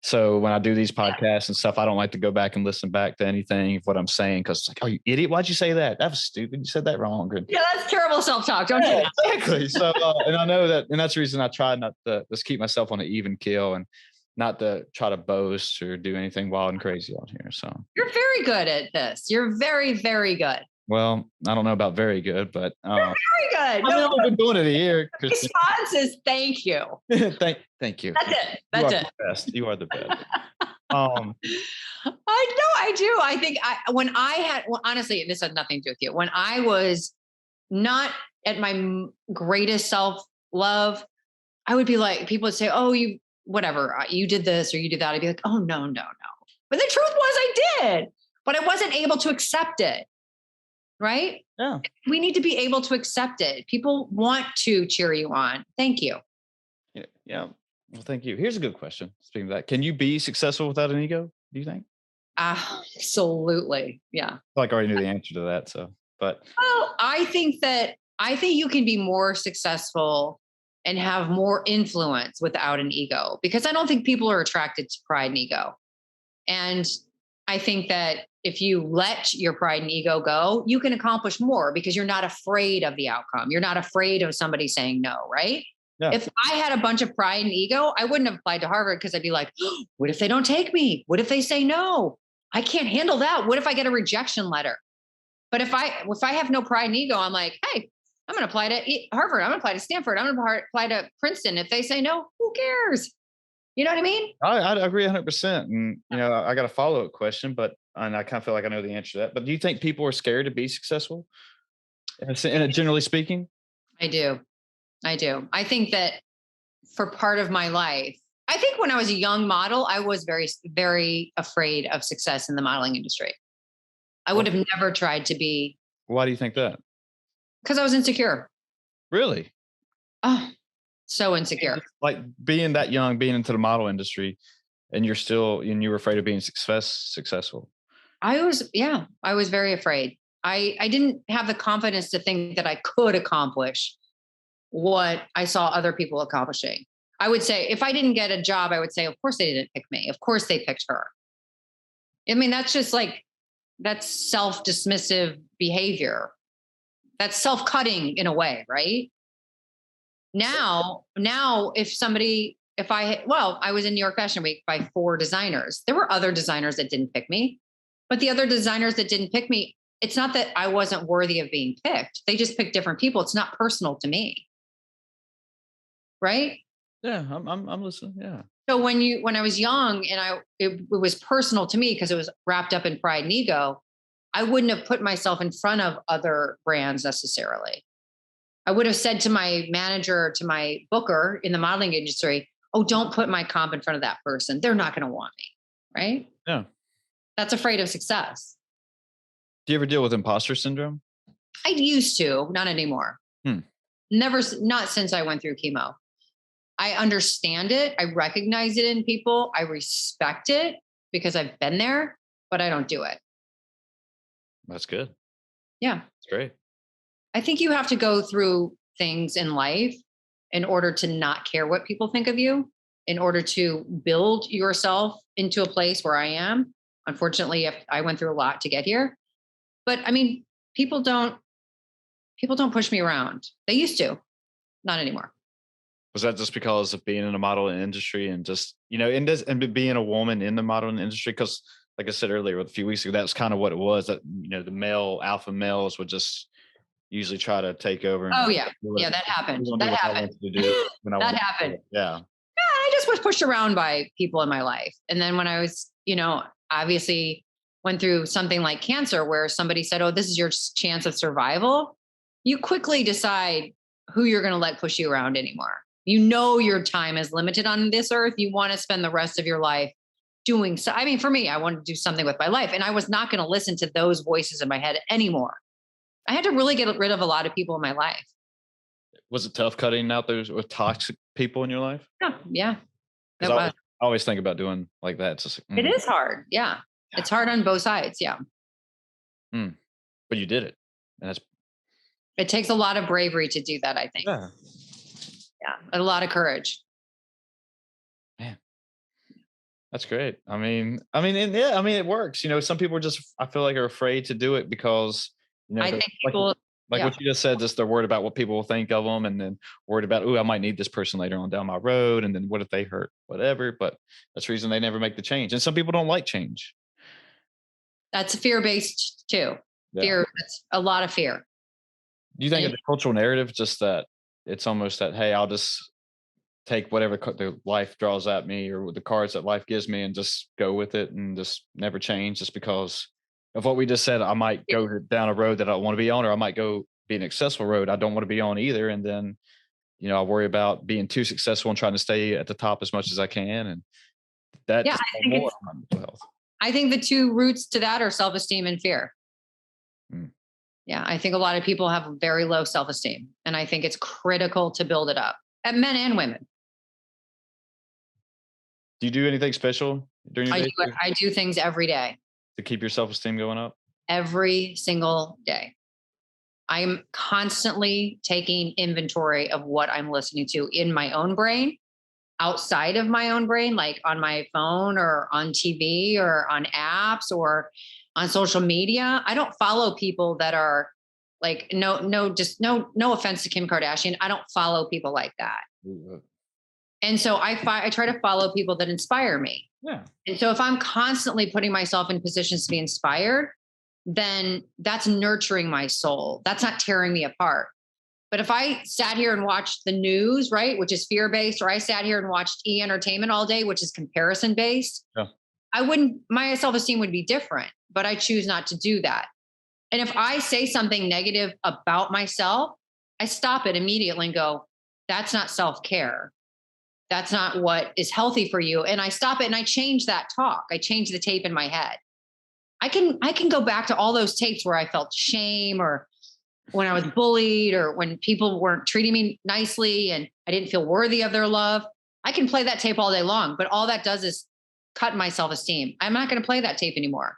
So when I do these podcasts and stuff, I don't like to go back and listen back to anything of what I'm saying because it's like, oh, you idiot! Why'd you say that? That was stupid. You said that wrong. Yeah, that's terrible self-talk. Don't do that. Exactly. So, and I know that, and that's the reason I try not to just keep myself on an even keel and not to try to boast or do anything wild and crazy out here. So you're very good at this. You're very, very good. Well, I don't know about very good, but you're very good. I've been doing it a year. Response is thank you. thank you. That's it. That's it. Best. You are the best. I do. I think honestly, this had nothing to do with you. When I was not at my greatest self-love, I would be like, people would say, oh, you did this or you did that. I'd be like, oh, no. But the truth was I did, but I wasn't able to accept it. right? Yeah. We need to be able to accept it. People want to cheer you on. Thank you. Yeah. Yeah. Well, thank you. Here's a good question. Speaking of that, can you be successful without an ego? Do you think? Absolutely. Yeah. Like I already knew the answer to that. So, but Well, I think you can be more successful and have more influence without an ego, because I don't think people are attracted to pride and ego. And I think that if you let your pride and ego go, you can accomplish more because you're not afraid of the outcome. You're not afraid of somebody saying no, right? yeah, If I had a bunch of pride and ego, I wouldn't have applied to Harvard, because I'd be like, what if they don't take me? What if they say no? I can't handle that. What if I get a rejection letter? But if I have no pride and ego, I'm like, hey, I'm going to apply to Harvard. I'm going to apply to Stanford. I'm going to apply to Princeton. If they say no, who cares? You know what I mean? I agree 100%. And, I got a follow up question, and I kind of feel like I know the answer to that. But do you think people are scared to be successful? Generally speaking? I do. I do. I think that for part of my life, I think when I was a young model, I was very, very afraid of success in the modeling industry. I would Well, have never tried to be, why do you think that? because I was insecure. Really? Oh, so And insecure. just, like being that young, being into the model industry, and you were afraid of being successful. I was very afraid. I didn't have the confidence to think that I could accomplish what I saw other people accomplishing. I would say if I didn't get a job, I would say, of course they didn't pick me. Of course they picked her. I mean, that's just like, that's self dismissive behavior. That's self cutting in a way, right? Now, I was in New York Fashion Week by 4 designers. There were other designers that didn't pick me, but the other designers that didn't pick me, it's not that I wasn't worthy of being picked. They just picked different people. It's not personal to me, right? Yeah, I'm listening. Yeah. So when I was young and it was personal to me because it was wrapped up in pride and ego, I wouldn't have put myself in front of other brands necessarily. I would have said to my manager, to my booker in the modeling industry, oh, don't put my comp in front of that person. They're not going to want me. Right. Yeah. That's afraid of success. Do you ever deal with imposter syndrome? I used to, not anymore. Hmm. Never, not since I went through chemo. I understand it. I recognize it in people. I respect it because I've been there, but I don't do it. That's good. Yeah. That's great. I think you have to go through things in life in order to not care what people think of you, in order to build yourself into a place where I am. Unfortunately, I went through a lot to get here. But I mean, people don't push me around. They used to, not anymore. Was that just because of being in the modeling industry and just, being a woman in the modeling industry? Because, like I said earlier, a few weeks ago, that's kind of what it was. That the male alpha males would just usually try to take over and Oh like, yeah. Yeah, that happened. "We're gonna do That what I happened. want you to do when I That want you to do happened. it." Yeah. Yeah, I just was pushed around by people in my life. And then when I was, obviously went through something like cancer where somebody said, oh, this is your chance of survival, you quickly decide who you're going to let push you around anymore. Your time is limited on this earth. You want to spend the rest of your life doing so. I mean, for me, I wanted to do something with my life, and I was not going to listen to those voices in my head anymore. I had to really get rid of a lot of people in my life. Was it tough cutting out those with toxic people in your life? Yeah. Yeah. It Because was. I always think about doing like that. It's just like, It is hard. Yeah. yeah, It's hard on both sides. Yeah. but you did it, and that's It takes a lot of bravery to do that, I think. yeah, Yeah. A lot of courage. man. That's great. And yeah, it works. Some people are just, I feel like, are afraid to do it because, I they're think like, people, yeah. what you just said, just they're worried about what people will think of them, and then worried about, oh, I might need this person later on down my road, and then what if they hurt, whatever. But that's the reason they never make the change. And some people don't like change. That's fear based too. Yeah. Fear, that's a lot of fear. Do you think And of the cultural narrative just that it's almost that, hey, I'll just take whatever the life draws at me or the cards that life gives me and just go with it and just never change just because of what we just said? I might go down a road that I don't want to be on, or I might go be an successful road I don't want to be on either. And then, I worry about being too successful and trying to stay at the top as much as I can. And that yeah, just more on my mental health. I think the two roots to that are self esteem and fear. Mm. Yeah. I think a lot of people have very low self-esteem, and I think it's critical to build it up, at men and women. Do you do anything special during your I do day it. I do things every day, to keep your self-esteem going up? every single day. I'm constantly taking inventory of what I'm listening to in my own brain, outside of my own brain, like on my phone or on TV or on apps or on social media. I don't follow people that are like, no offense to Kim Kardashian. I don't follow people like that. Ooh, And so I try to follow people that inspire me. yeah. And so if I'm constantly putting myself in positions to be inspired, then that's nurturing my soul. That's not tearing me apart. But if I sat here and watched the news, right, which is fear based, or I sat here and watched entertainment all day, which is comparison based, Yeah. my self esteem would be different. But I choose not to do that. And if I say something negative about myself, I stop it immediately and go, that's not self care. That's not what is healthy for you. And I stop it and I change that talk. I change the tape in my head. I can go back to all those tapes where I felt shame, or when I was bullied, or when people weren't treating me nicely and I didn't feel worthy of their love. I can play that tape all day long, but all that does is cut my self-esteem. I'm not going to play that tape anymore.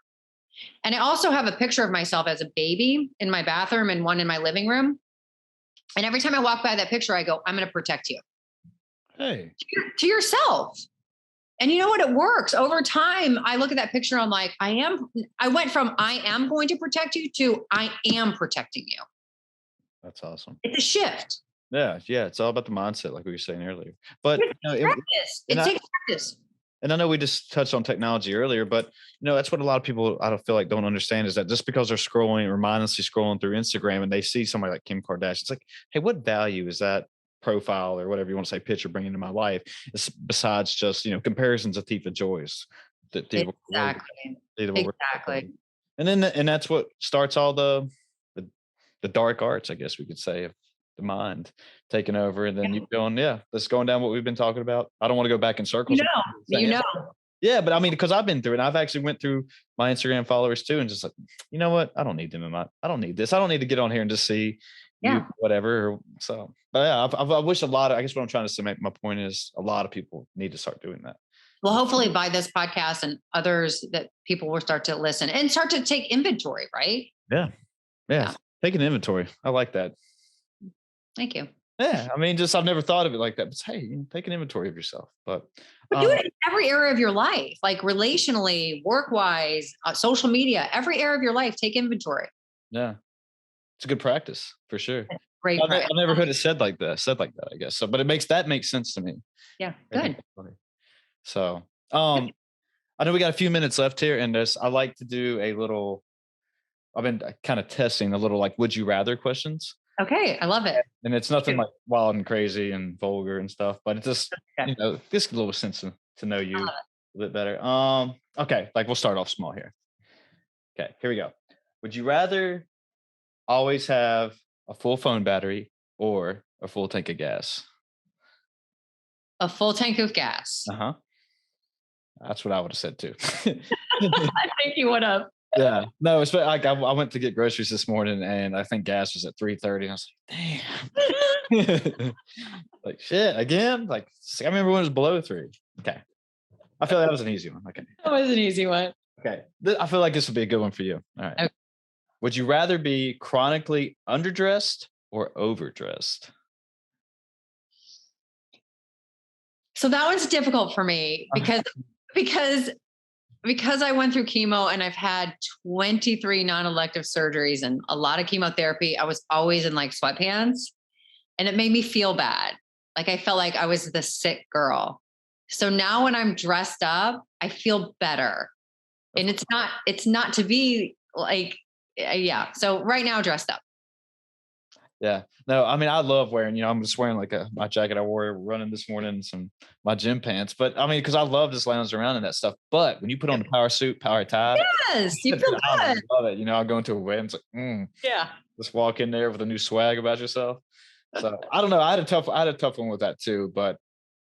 And I also have a picture of myself as a baby in my bathroom and one in my living room. And every time I walk by that picture, I go, I'm going to protect you. Hey. To yourself. And you know what? It works. Over time, I look at that picture, I'm like, I went from I am going to protect you to I am protecting you. That's awesome. It's a shift. Yeah, yeah, it's all about the mindset, like we were saying earlier. But, It's practice. and It I takes practice. and I know we just touched on technology earlier, but, that's what a lot of people, I don't feel like, don't understand, is that just because they're scrolling or mindlessly scrolling through Instagram and they see somebody like Kim Kardashian, it's like, hey, what value is that profile or whatever you want to say picture bringing to my life? It's besides just, comparisons of thief of joys that Exactly. Exactly. and then and that's what starts all the the dark arts, I guess we could say, of the mind taking over, and then Yeah. you going, yeah, that's going down what we've been talking about. I don't want to go back in You circles. know, you know. Yeah, but I mean, because I've been through it. I've actually went through my Instagram followers too, and just like, you know what? I don't need them in my. I don't need this. I don't need to get on here and just see you, Yeah. whatever. So, but yeah, I wish a lot of. I guess what I'm trying to say, make my point is, a lot of people need to start doing that. Well, hopefully by this podcast and others, that people will start to listen and start to take inventory, right? Yeah, yeah. Yeah. Take an inventory. I like that. Thank you. Yeah, I mean, just I've never thought of it like that. But hey, take an inventory of yourself. But But do it in every area of your life, like relationally, work wise, social media, every area of your life, take inventory. yeah, it's a good practice for sure. Great I've practice. never heard it said like that. Said like that, I guess. So, but it makes sense to me. Yeah. I think Good. it's funny. So, I know we got a few minutes left here, and I like to do a little. I've been kind of testing a little, like, would you rather questions, Okay. I love it. and it's nothing like wild and crazy and vulgar and stuff, but it's just Okay. just a little sense to know you I a love little bit better. Okay, like we'll start off small here. Okay, here we go. Would you rather always have a full phone battery or a full tank of gas? A full tank of gas. Uh huh. That's what I would have said too. I think you would have. Yeah, no, it's like I went to get groceries this morning, and I think gas was at 3:30. I was like, damn, like shit again. Like I remember when it was below 3. Okay, I feel like that was an easy one. Okay, That was an easy one. okay, I feel like this would be a good one for you. All right. Okay. Would you rather be chronically underdressed or overdressed? So that one's difficult for me because because I went through chemo and I've had 23 non-elective surgeries and a lot of chemotherapy. I was always in like sweatpants, and it made me feel bad. Like I felt like I was the sick girl. So now when I'm dressed up, I feel better. And it's not to be like, yeah. So right now dressed up. Yeah. No, I mean, I love wearing, I'm just wearing like my jacket I wore running this morning, and my gym pants. But I mean, because I love just lounging around in that stuff. But when you put on the power suit, power tie, Yes, you feel I good. love it. I'll go into a wedding. It's like, Yeah. just walk in there with a new swag about yourself. So I don't know. I had a tough one with that too. But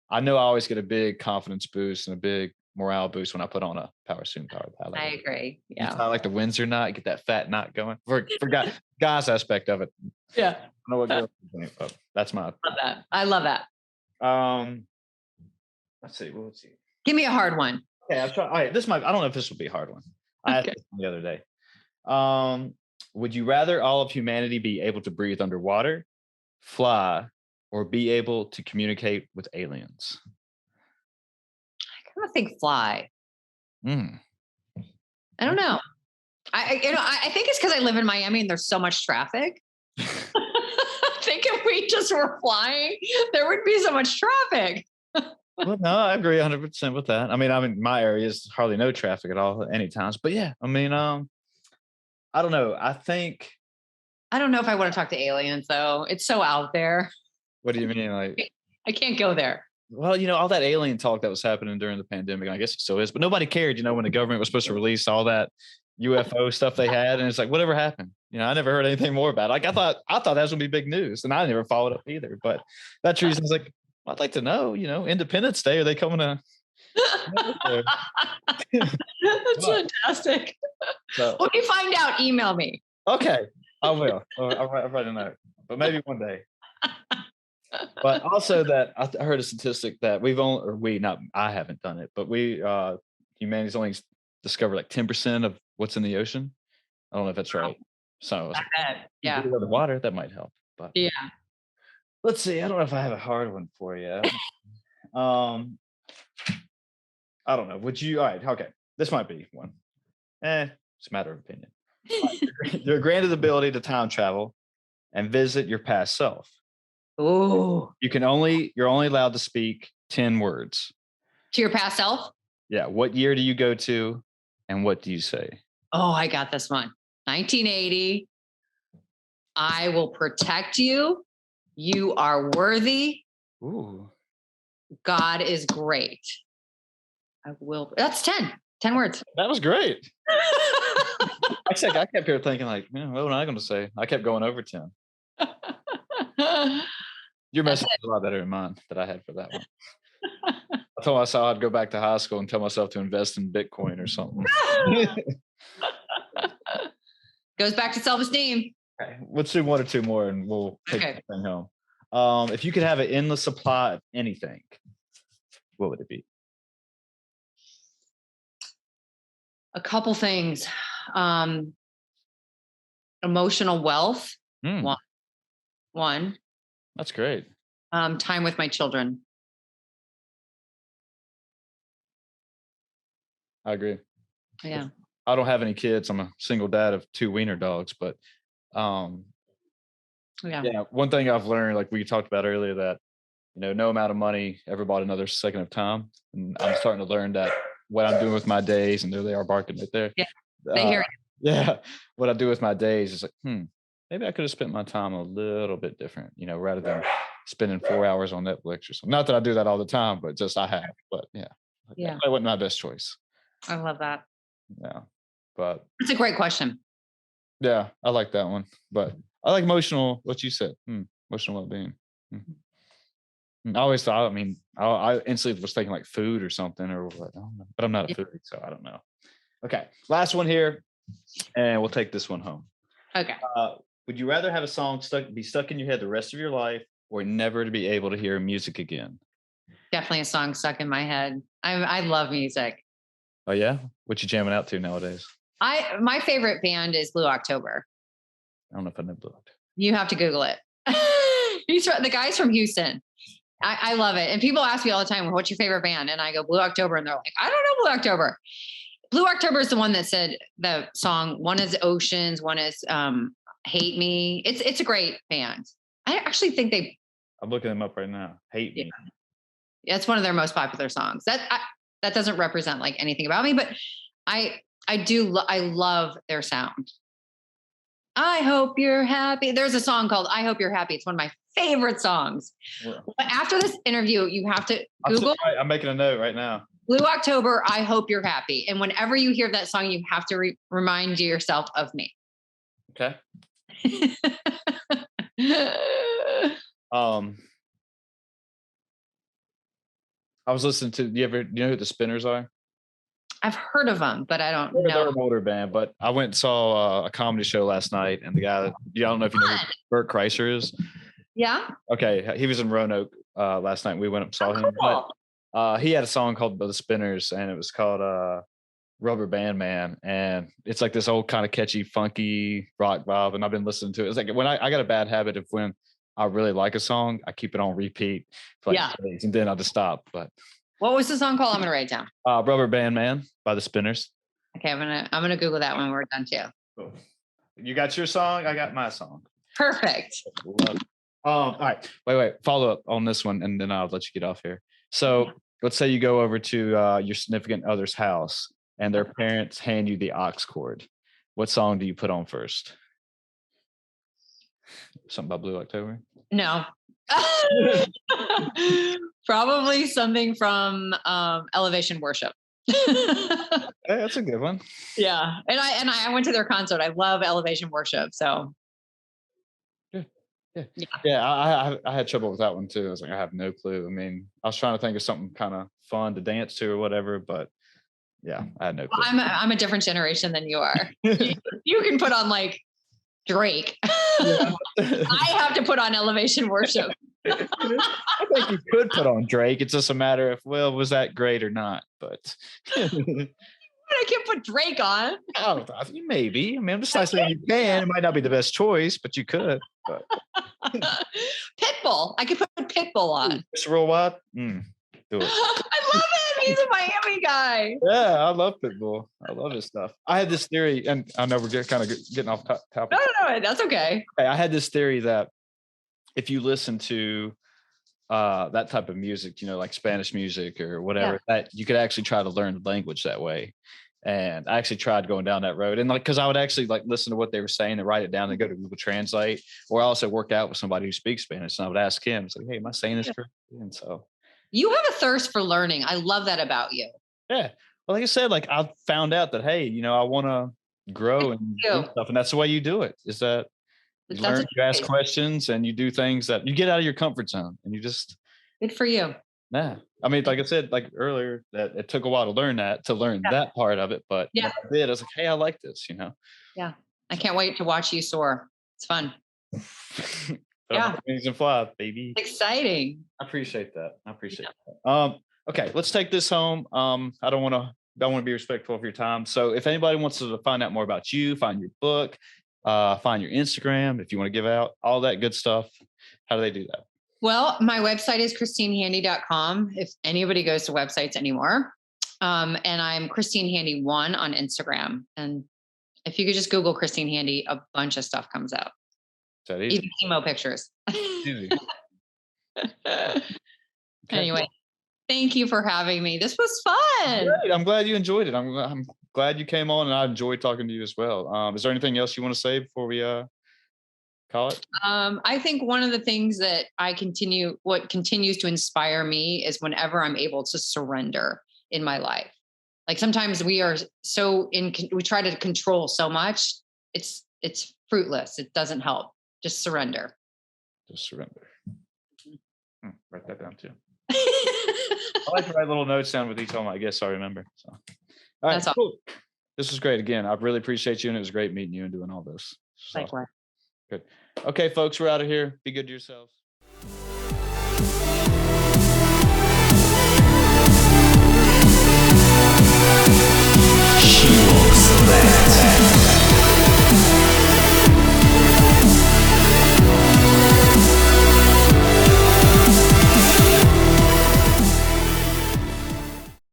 I know I always get a big confidence boost and a big morale boost when I put on a power suit and power pad. I agree. You Yeah. tie like the Windsor knot, get that fat knot going. For guys aspect of it. Yeah. I don't know what girls think, but that's my Love that. I love that. um. Let's see. Let's see. Give me a hard one. Okay, I'll try. All right, this might. I don't know if this will be a hard one. I asked Okay. this one the other day. Would you rather all of humanity be able to breathe underwater, fly, or be able to communicate with aliens? I kind of think fly. Mm. I don't know. I think it's because I live in Miami and there's so much traffic. I think if we just were flying, there would be so much traffic. Well, no, I agree 100% with that. I mean, my area is hardly no traffic at all at any times. But yeah, I don't know. I think. I don't know if I want to talk to aliens though. It's so out there. What do you mean? Like, I can't go there. well, all that alien talk that was happening during the pandemic, I guess it still is, but nobody cared, when the government was supposed to release all that UFO stuff they had. And it's like, whatever happened? I never heard anything more about it. Like, I thought that was gonna be big news, and I never followed up either. But that's the reason I was like, well, I'd like to know, Independence Day, are they coming to? That's fantastic. So, When you find out, email me. okay, I will. I'll write a note, but maybe one day. But also that I heard a statistic that I haven't done it, but humanity's only discovered like 10% of what's in the ocean. I don't know if that's right. So Yeah. the water, that might help. But Yeah. let's see. I don't know if I have a hard one for you. I don't know. Would you? All right. Okay. This might be one. It's a matter of opinion. You're granted the ability to time travel and visit your past self. Oh, You're only allowed to speak 10 words. to your past self? Yeah. What year do you go to and what do you say? Oh, I got this one. 1980. I will protect you. You are worthy. Ooh. God is great. I will. That's 10. 10 words. That was great. I kept here thinking like, man, what am I going to say? I kept going over 10. Your message is a lot better than mine that I had for that one. I told myself I'd go back to high school and tell myself to invest in Bitcoin or something. Goes back to self-esteem. Okay, let's do one or two more and we'll take Okay. the thing home. If you could have an endless supply of anything, what would it be? A couple things. Emotional wealth. Mm, One. that's great. Time with my children. I agree. Yeah. I don't have any kids. I'm a single dad of 2 wiener dogs, but Yeah. yeah, one thing I've learned, like we talked about earlier, that no amount of money ever bought another second of time, and I'm starting to learn that what I'm doing with my days, and there they are barking right there. Yeah. They hear Yeah, what I do with my days is like, maybe I could have spent my time a little bit different, rather than spending 4 hours on Netflix or something. Not that I do that all the time, but just I have. But yeah, Yeah. that wasn't my best choice. I love that. Yeah, but It's a great question. yeah, I like that one. But I like emotional. What you said, emotional well-being. I always thought. I instantly was thinking like food or something or what. I don't know, but I'm not a foodie, so I don't know. Okay, last one here, and we'll take this one home. Okay. Would you rather have a song be stuck in your head the rest of your life, or never to be able to hear music again? Definitely a song stuck in my head. I love music. Oh yeah, what you jamming out to nowadays? My favorite band is Blue October. I don't know if I know Blue. You have to Google it. The guy's from Houston. I love it. And people ask me all the time, what's your favorite band? And I go, Blue October. And they're like, I don't know Blue October. Blue October is the one that said the song. One is Oceans. One is Hate Me. It's a great band. I actually think I'm looking them up right now. Hate Me. It's one of their most popular songs. That doesn't represent like anything about me, but I love their sound. I hope you're happy. There's a song called I Hope You're Happy. It's one of my favorite songs. Yeah. After this interview, you have to Google. I'm making a note right now. Blue October, I Hope You're Happy. And whenever you hear that song, you have to remind yourself of me. Okay. I was listening to, do you know who the Spinners are? I've heard of them, but I don't They're know. an older band, but I went and saw a comedy show last night, and the guy, yeah, I don't know if you know who Fun. Bert Kreischer is. Yeah. Okay, he was in Roanoke last night. We went up and saw Oh, him, but cool. he had a song called "The Spinners," and it was called "Rubber Band Man," and it's like this old kind of catchy, funky rock vibe. And I've been listening to it. It's like when I got a bad habit of when I really like a song, I keep it on repeat for like Yeah. days, and then I'll just stop. But What was the song called? I'm gonna write it down. "Rubber Band Man" by the Spinners. Okay, I'm gonna Google that when we're done too. Cool. You got your song, I got my song. Perfect. Love it. All right. Wait. Follow up on this one, and then I'll let you get off here. So let's say you go over to your significant other's house, and their parents hand you the aux cord. What song do you put on first? Something about Blue October? No. Probably something from Elevation Worship. Hey, that's a good one. Yeah. And I went to their concert. I love Elevation Worship. So Yeah. Yeah. yeah. Yeah. I had trouble with that one too. I was like, I have no clue. I mean, I was trying to think of something kind of fun to dance to or whatever, but yeah, I had no Well, clue. I'm a different generation than you are. You can put on like Drake. I have to put on Elevation Worship. I think you could put on Drake. It's just a matter of, well, was that great or not? But I can't put Drake on. oh, maybe. I mean, I'm just not saying you can. It might not be the best choice, but you could. But Pitbull. I could put Pitbull on. Mr. Worldwide, do it. I love it. He's a Miami guy. Yeah, I love Pitbull. I love his stuff. I had this theory, and I know we're kind of getting off topic. No, that's okay. I had this theory that if you listen to that type of music, like Spanish music or whatever, that you could actually try to learn the language that way. And I actually tried going down that road, and because I would actually listen to what they were saying and write it down and go to Google Translate, or I also work out with somebody who speaks Spanish, and I would ask him, it's like, hey, am I saying this correctly? And so you have a thirst for learning. I love that about you. yeah, well, like I said, I found out that hey, I want to grow and do stuff, and that's the way you do it. Is that you learn, you ask questions, and you do things that you get out of your comfort zone, and you just good for you. yeah. I mean, like I said, earlier, that it took a while to learn that part of it. But when I did, I was like, hey, I like this, Yeah. I can't wait to watch you soar. It's fun. Wings and fly, baby. Exciting. I appreciate that. That. Okay, let's take this home. I don't want to be respectful of your time. So if anybody wants to find out more about you, find your book, find your Instagram, if you want to give out all that good stuff, how do they do that? Well, my website is christinehandy.com if anybody goes to websites anymore. And I'm Christine Handy 1 on Instagram. And if you could just Google Christine Handy, a bunch of stuff comes out. Is that easy? Even emo pictures. Easy. Anyway, thank you for having me. This was fun. Great. I'm glad you enjoyed it. I'm glad you came on, and I enjoyed talking to you as well. Is there anything else you want to say before we call it? I think one of the things that what continues to inspire me is whenever I'm able to surrender in my life. Like sometimes we are we try to control so much. It's fruitless. It doesn't help. Just surrender. Just surrender. Write that down too. I like to write little notes down with each one, I guess I remember. So, all right, cool. This was great. Again, I really appreciate you, and it was great meeting you and doing all this. So, likewise. Good. Okay, folks, we're out of here. Be good to yourselves.